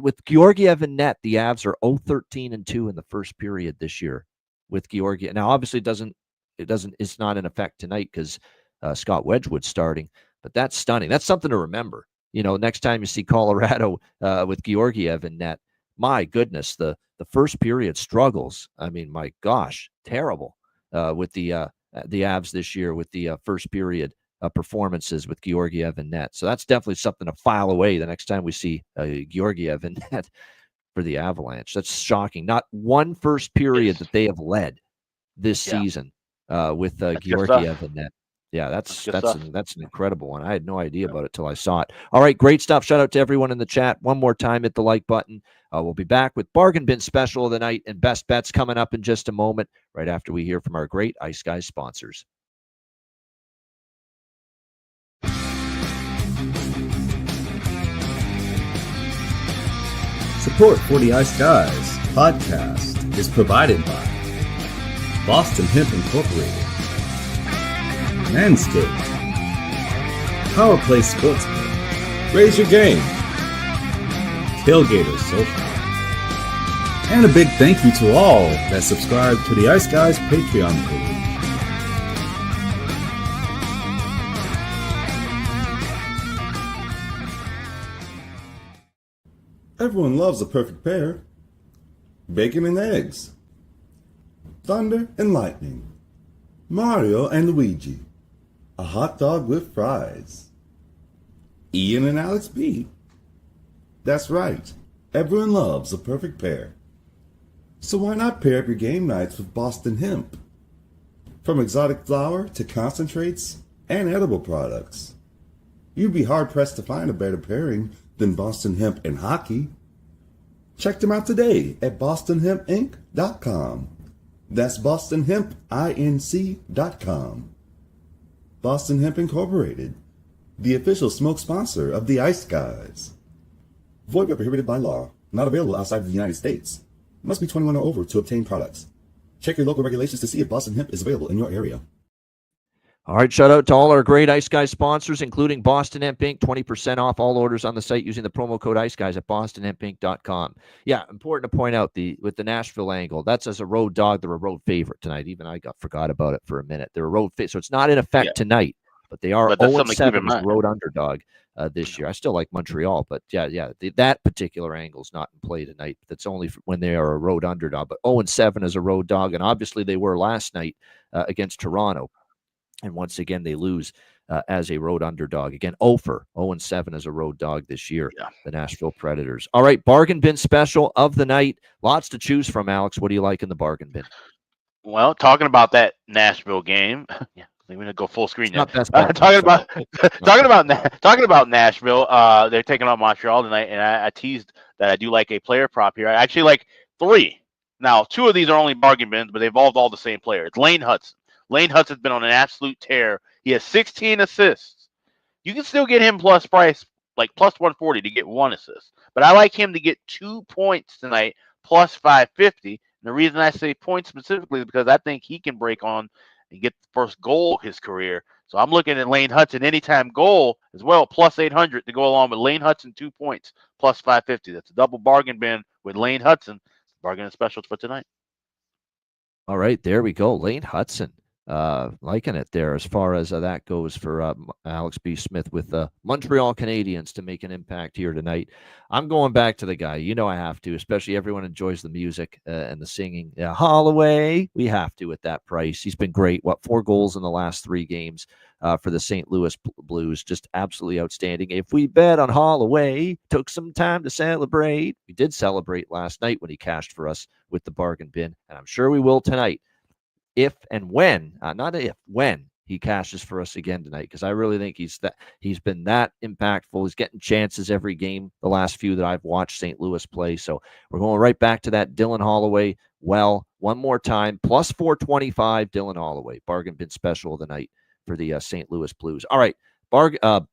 with Georgiev in net, the Avs are 0-13-2 in the first period this year with Georgiev. Now, obviously, it's not in effect tonight because Scott Wedgwood's starting. But that's stunning. That's something to remember. Next time you see Colorado with Georgiev in net, my goodness, the first period struggles. I mean, my gosh, terrible with the the Avs this year with the first period performances with Georgiev in net. So that's definitely something to file away the next time we see Georgiev in net for the Avalanche. That's shocking. Not one first period that they have led this season with Georgiev in net. Yeah, that's an incredible one. I had no idea about it till I saw it. All right, great stuff. Shout out to everyone in the chat. One more time, hit the like button. We'll be back with Bargain Bin Special of the night and Best Bets coming up in just a moment, right after we hear from our great Ice Guys sponsors. Support for the Ice Guys podcast is provided by Boston Hemp Incorporated, Manscaped, Power Play Sportsbook, Raise Your Game, Tailgater Social, and a big thank you to all that subscribe to the Ice Guys Patreon page. Everyone loves a perfect pair. Bacon and eggs. Thunder and lightning. Mario and Luigi. A hot dog with fries. Ian and Alex B. That's right. Everyone loves a perfect pair. So why not pair up your game nights with Boston Hemp? From exotic flower to concentrates and edible products. You'd be hard-pressed to find a better pairing than Boston Hemp and hockey. Check them out today at bostonhempinc.com. That's bostonhempinc.com. Boston Hemp Incorporated, the official smoke sponsor of the Ice Guys. Void where prohibited by law. Not available outside of the United States. Must be 21 or over to obtain products. Check your local regulations to see if Boston Hemp is available in your area. All right, shout out to all our great Ice Guys sponsors, including Boston Hemp Inc. 20% off all orders on the site using the promo code Ice Guys at bostonhempinc.com. Yeah, important to point out with the Nashville angle, that's as a road dog, they're a road favorite tonight. Even I forgot about it for a minute. They're a road favorite, so it's not in effect tonight, but they are 0-7 as a road underdog this year. I still like Montreal, but that particular angle is not in play tonight. That's only when they are a road underdog, but 0-7 as a road dog, and obviously they were last night against Toronto. And once again, they lose as a road underdog. Again, 0-7 as a road dog this year, the Nashville Predators. All right, bargain bin special of the night. Lots to choose from, Alex. What do you like in the bargain bin? Well, talking about that Nashville game, I'm going to go full screen now. Talking about Nashville, they're taking on Montreal tonight, and I teased that I do like a player prop here. I actually like 3. Now, 2 of these are only bargain bins, but they've involved all the same player. It's Lane Hudson. Lane Hudson's been on an absolute tear. He has 16 assists. You can still get him plus price, like plus 140 to get 1 assist. But I like him to get 2 points tonight, plus 550. And the reason I say points specifically is because I think he can break on and get the first goal of his career. So I'm looking at Lane Hudson anytime goal as well, plus 800 to go along with Lane Hudson 2 points, plus 550. That's a double bargain bin with Lane Hudson. Bargain specials for tonight. All right, there we go. Lane Hudson. Liking it there as far as that goes for Alex B. Smith with the Montreal Canadiens to make an impact here tonight. I'm going back to the guy. You know I have to, especially everyone enjoys the music and the singing. Holloway, we have to at that price. He's been great. 4 goals in the last 3 games for the St. Louis Blues. Just absolutely outstanding. If we bet on Holloway, took some time to celebrate. We did celebrate last night when he cashed for us with the bargain bin, and I'm sure we will tonight. If and when, not if, when he cashes for us again tonight, because I really think he's been that impactful. He's getting chances every game, the last few that I've watched St. Louis play. So we're going right back to that Dylan Holloway. Well, one more time, plus 425, Dylan Holloway, bargain bin special of the night for the St. Louis Blues. All right,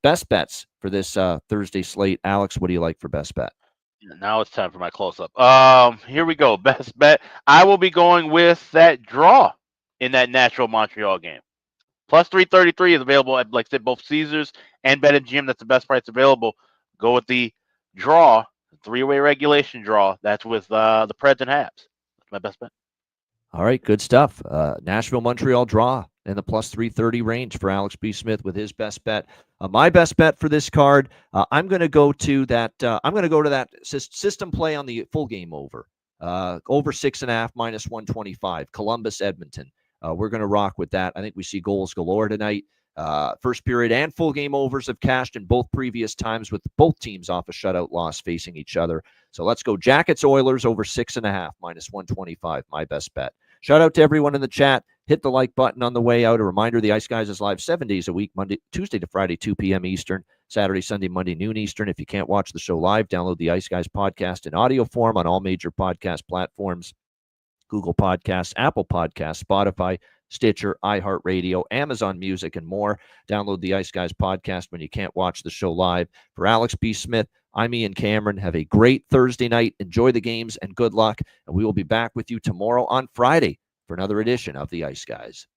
best bets for this Thursday slate. Alex, what do you like for best bet? Now it's time for my close-up. Here we go. Best bet. I will be going with that draw in that Nashville Montreal game. Plus 333 is available at, like I said, both Caesars and BetMGM. That's the best price available. Go with the draw, 3-way regulation draw. That's with the Preds and Habs. That's my best bet. All right, good stuff. Nashville Montreal draw in the plus 330 range for Alex B. Smith with his best bet. My best bet for this card, I'm going to go to that. I'm going to go to that system play on the full game over. Over 6.5 minus 125. Columbus Edmonton. we're going to rock with that. I think we see goals galore tonight. First period and full game overs have cashed in both previous times with both teams off a shutout loss facing each other. So let's go Jackets Oilers over 6.5 -125. My best bet. Shout out to everyone in the chat. Hit the like button on the way out. A reminder, the Ice Guys is live 7 days a week, Tuesday to Friday, 2 p.m. Eastern, Saturday, Sunday, Monday, noon Eastern. If you can't watch the show live, download the Ice Guys podcast in audio form on all major podcast platforms: Google Podcasts, Apple Podcasts, Spotify, Stitcher, iHeartRadio, Amazon Music, and more. Download the Ice Guys podcast when you can't watch the show live. For Alex B. Smith, I'm Ian Cameron. Have a great Thursday night. Enjoy the games and good luck. And we will be back with you tomorrow on Friday for another edition of the Ice Guys.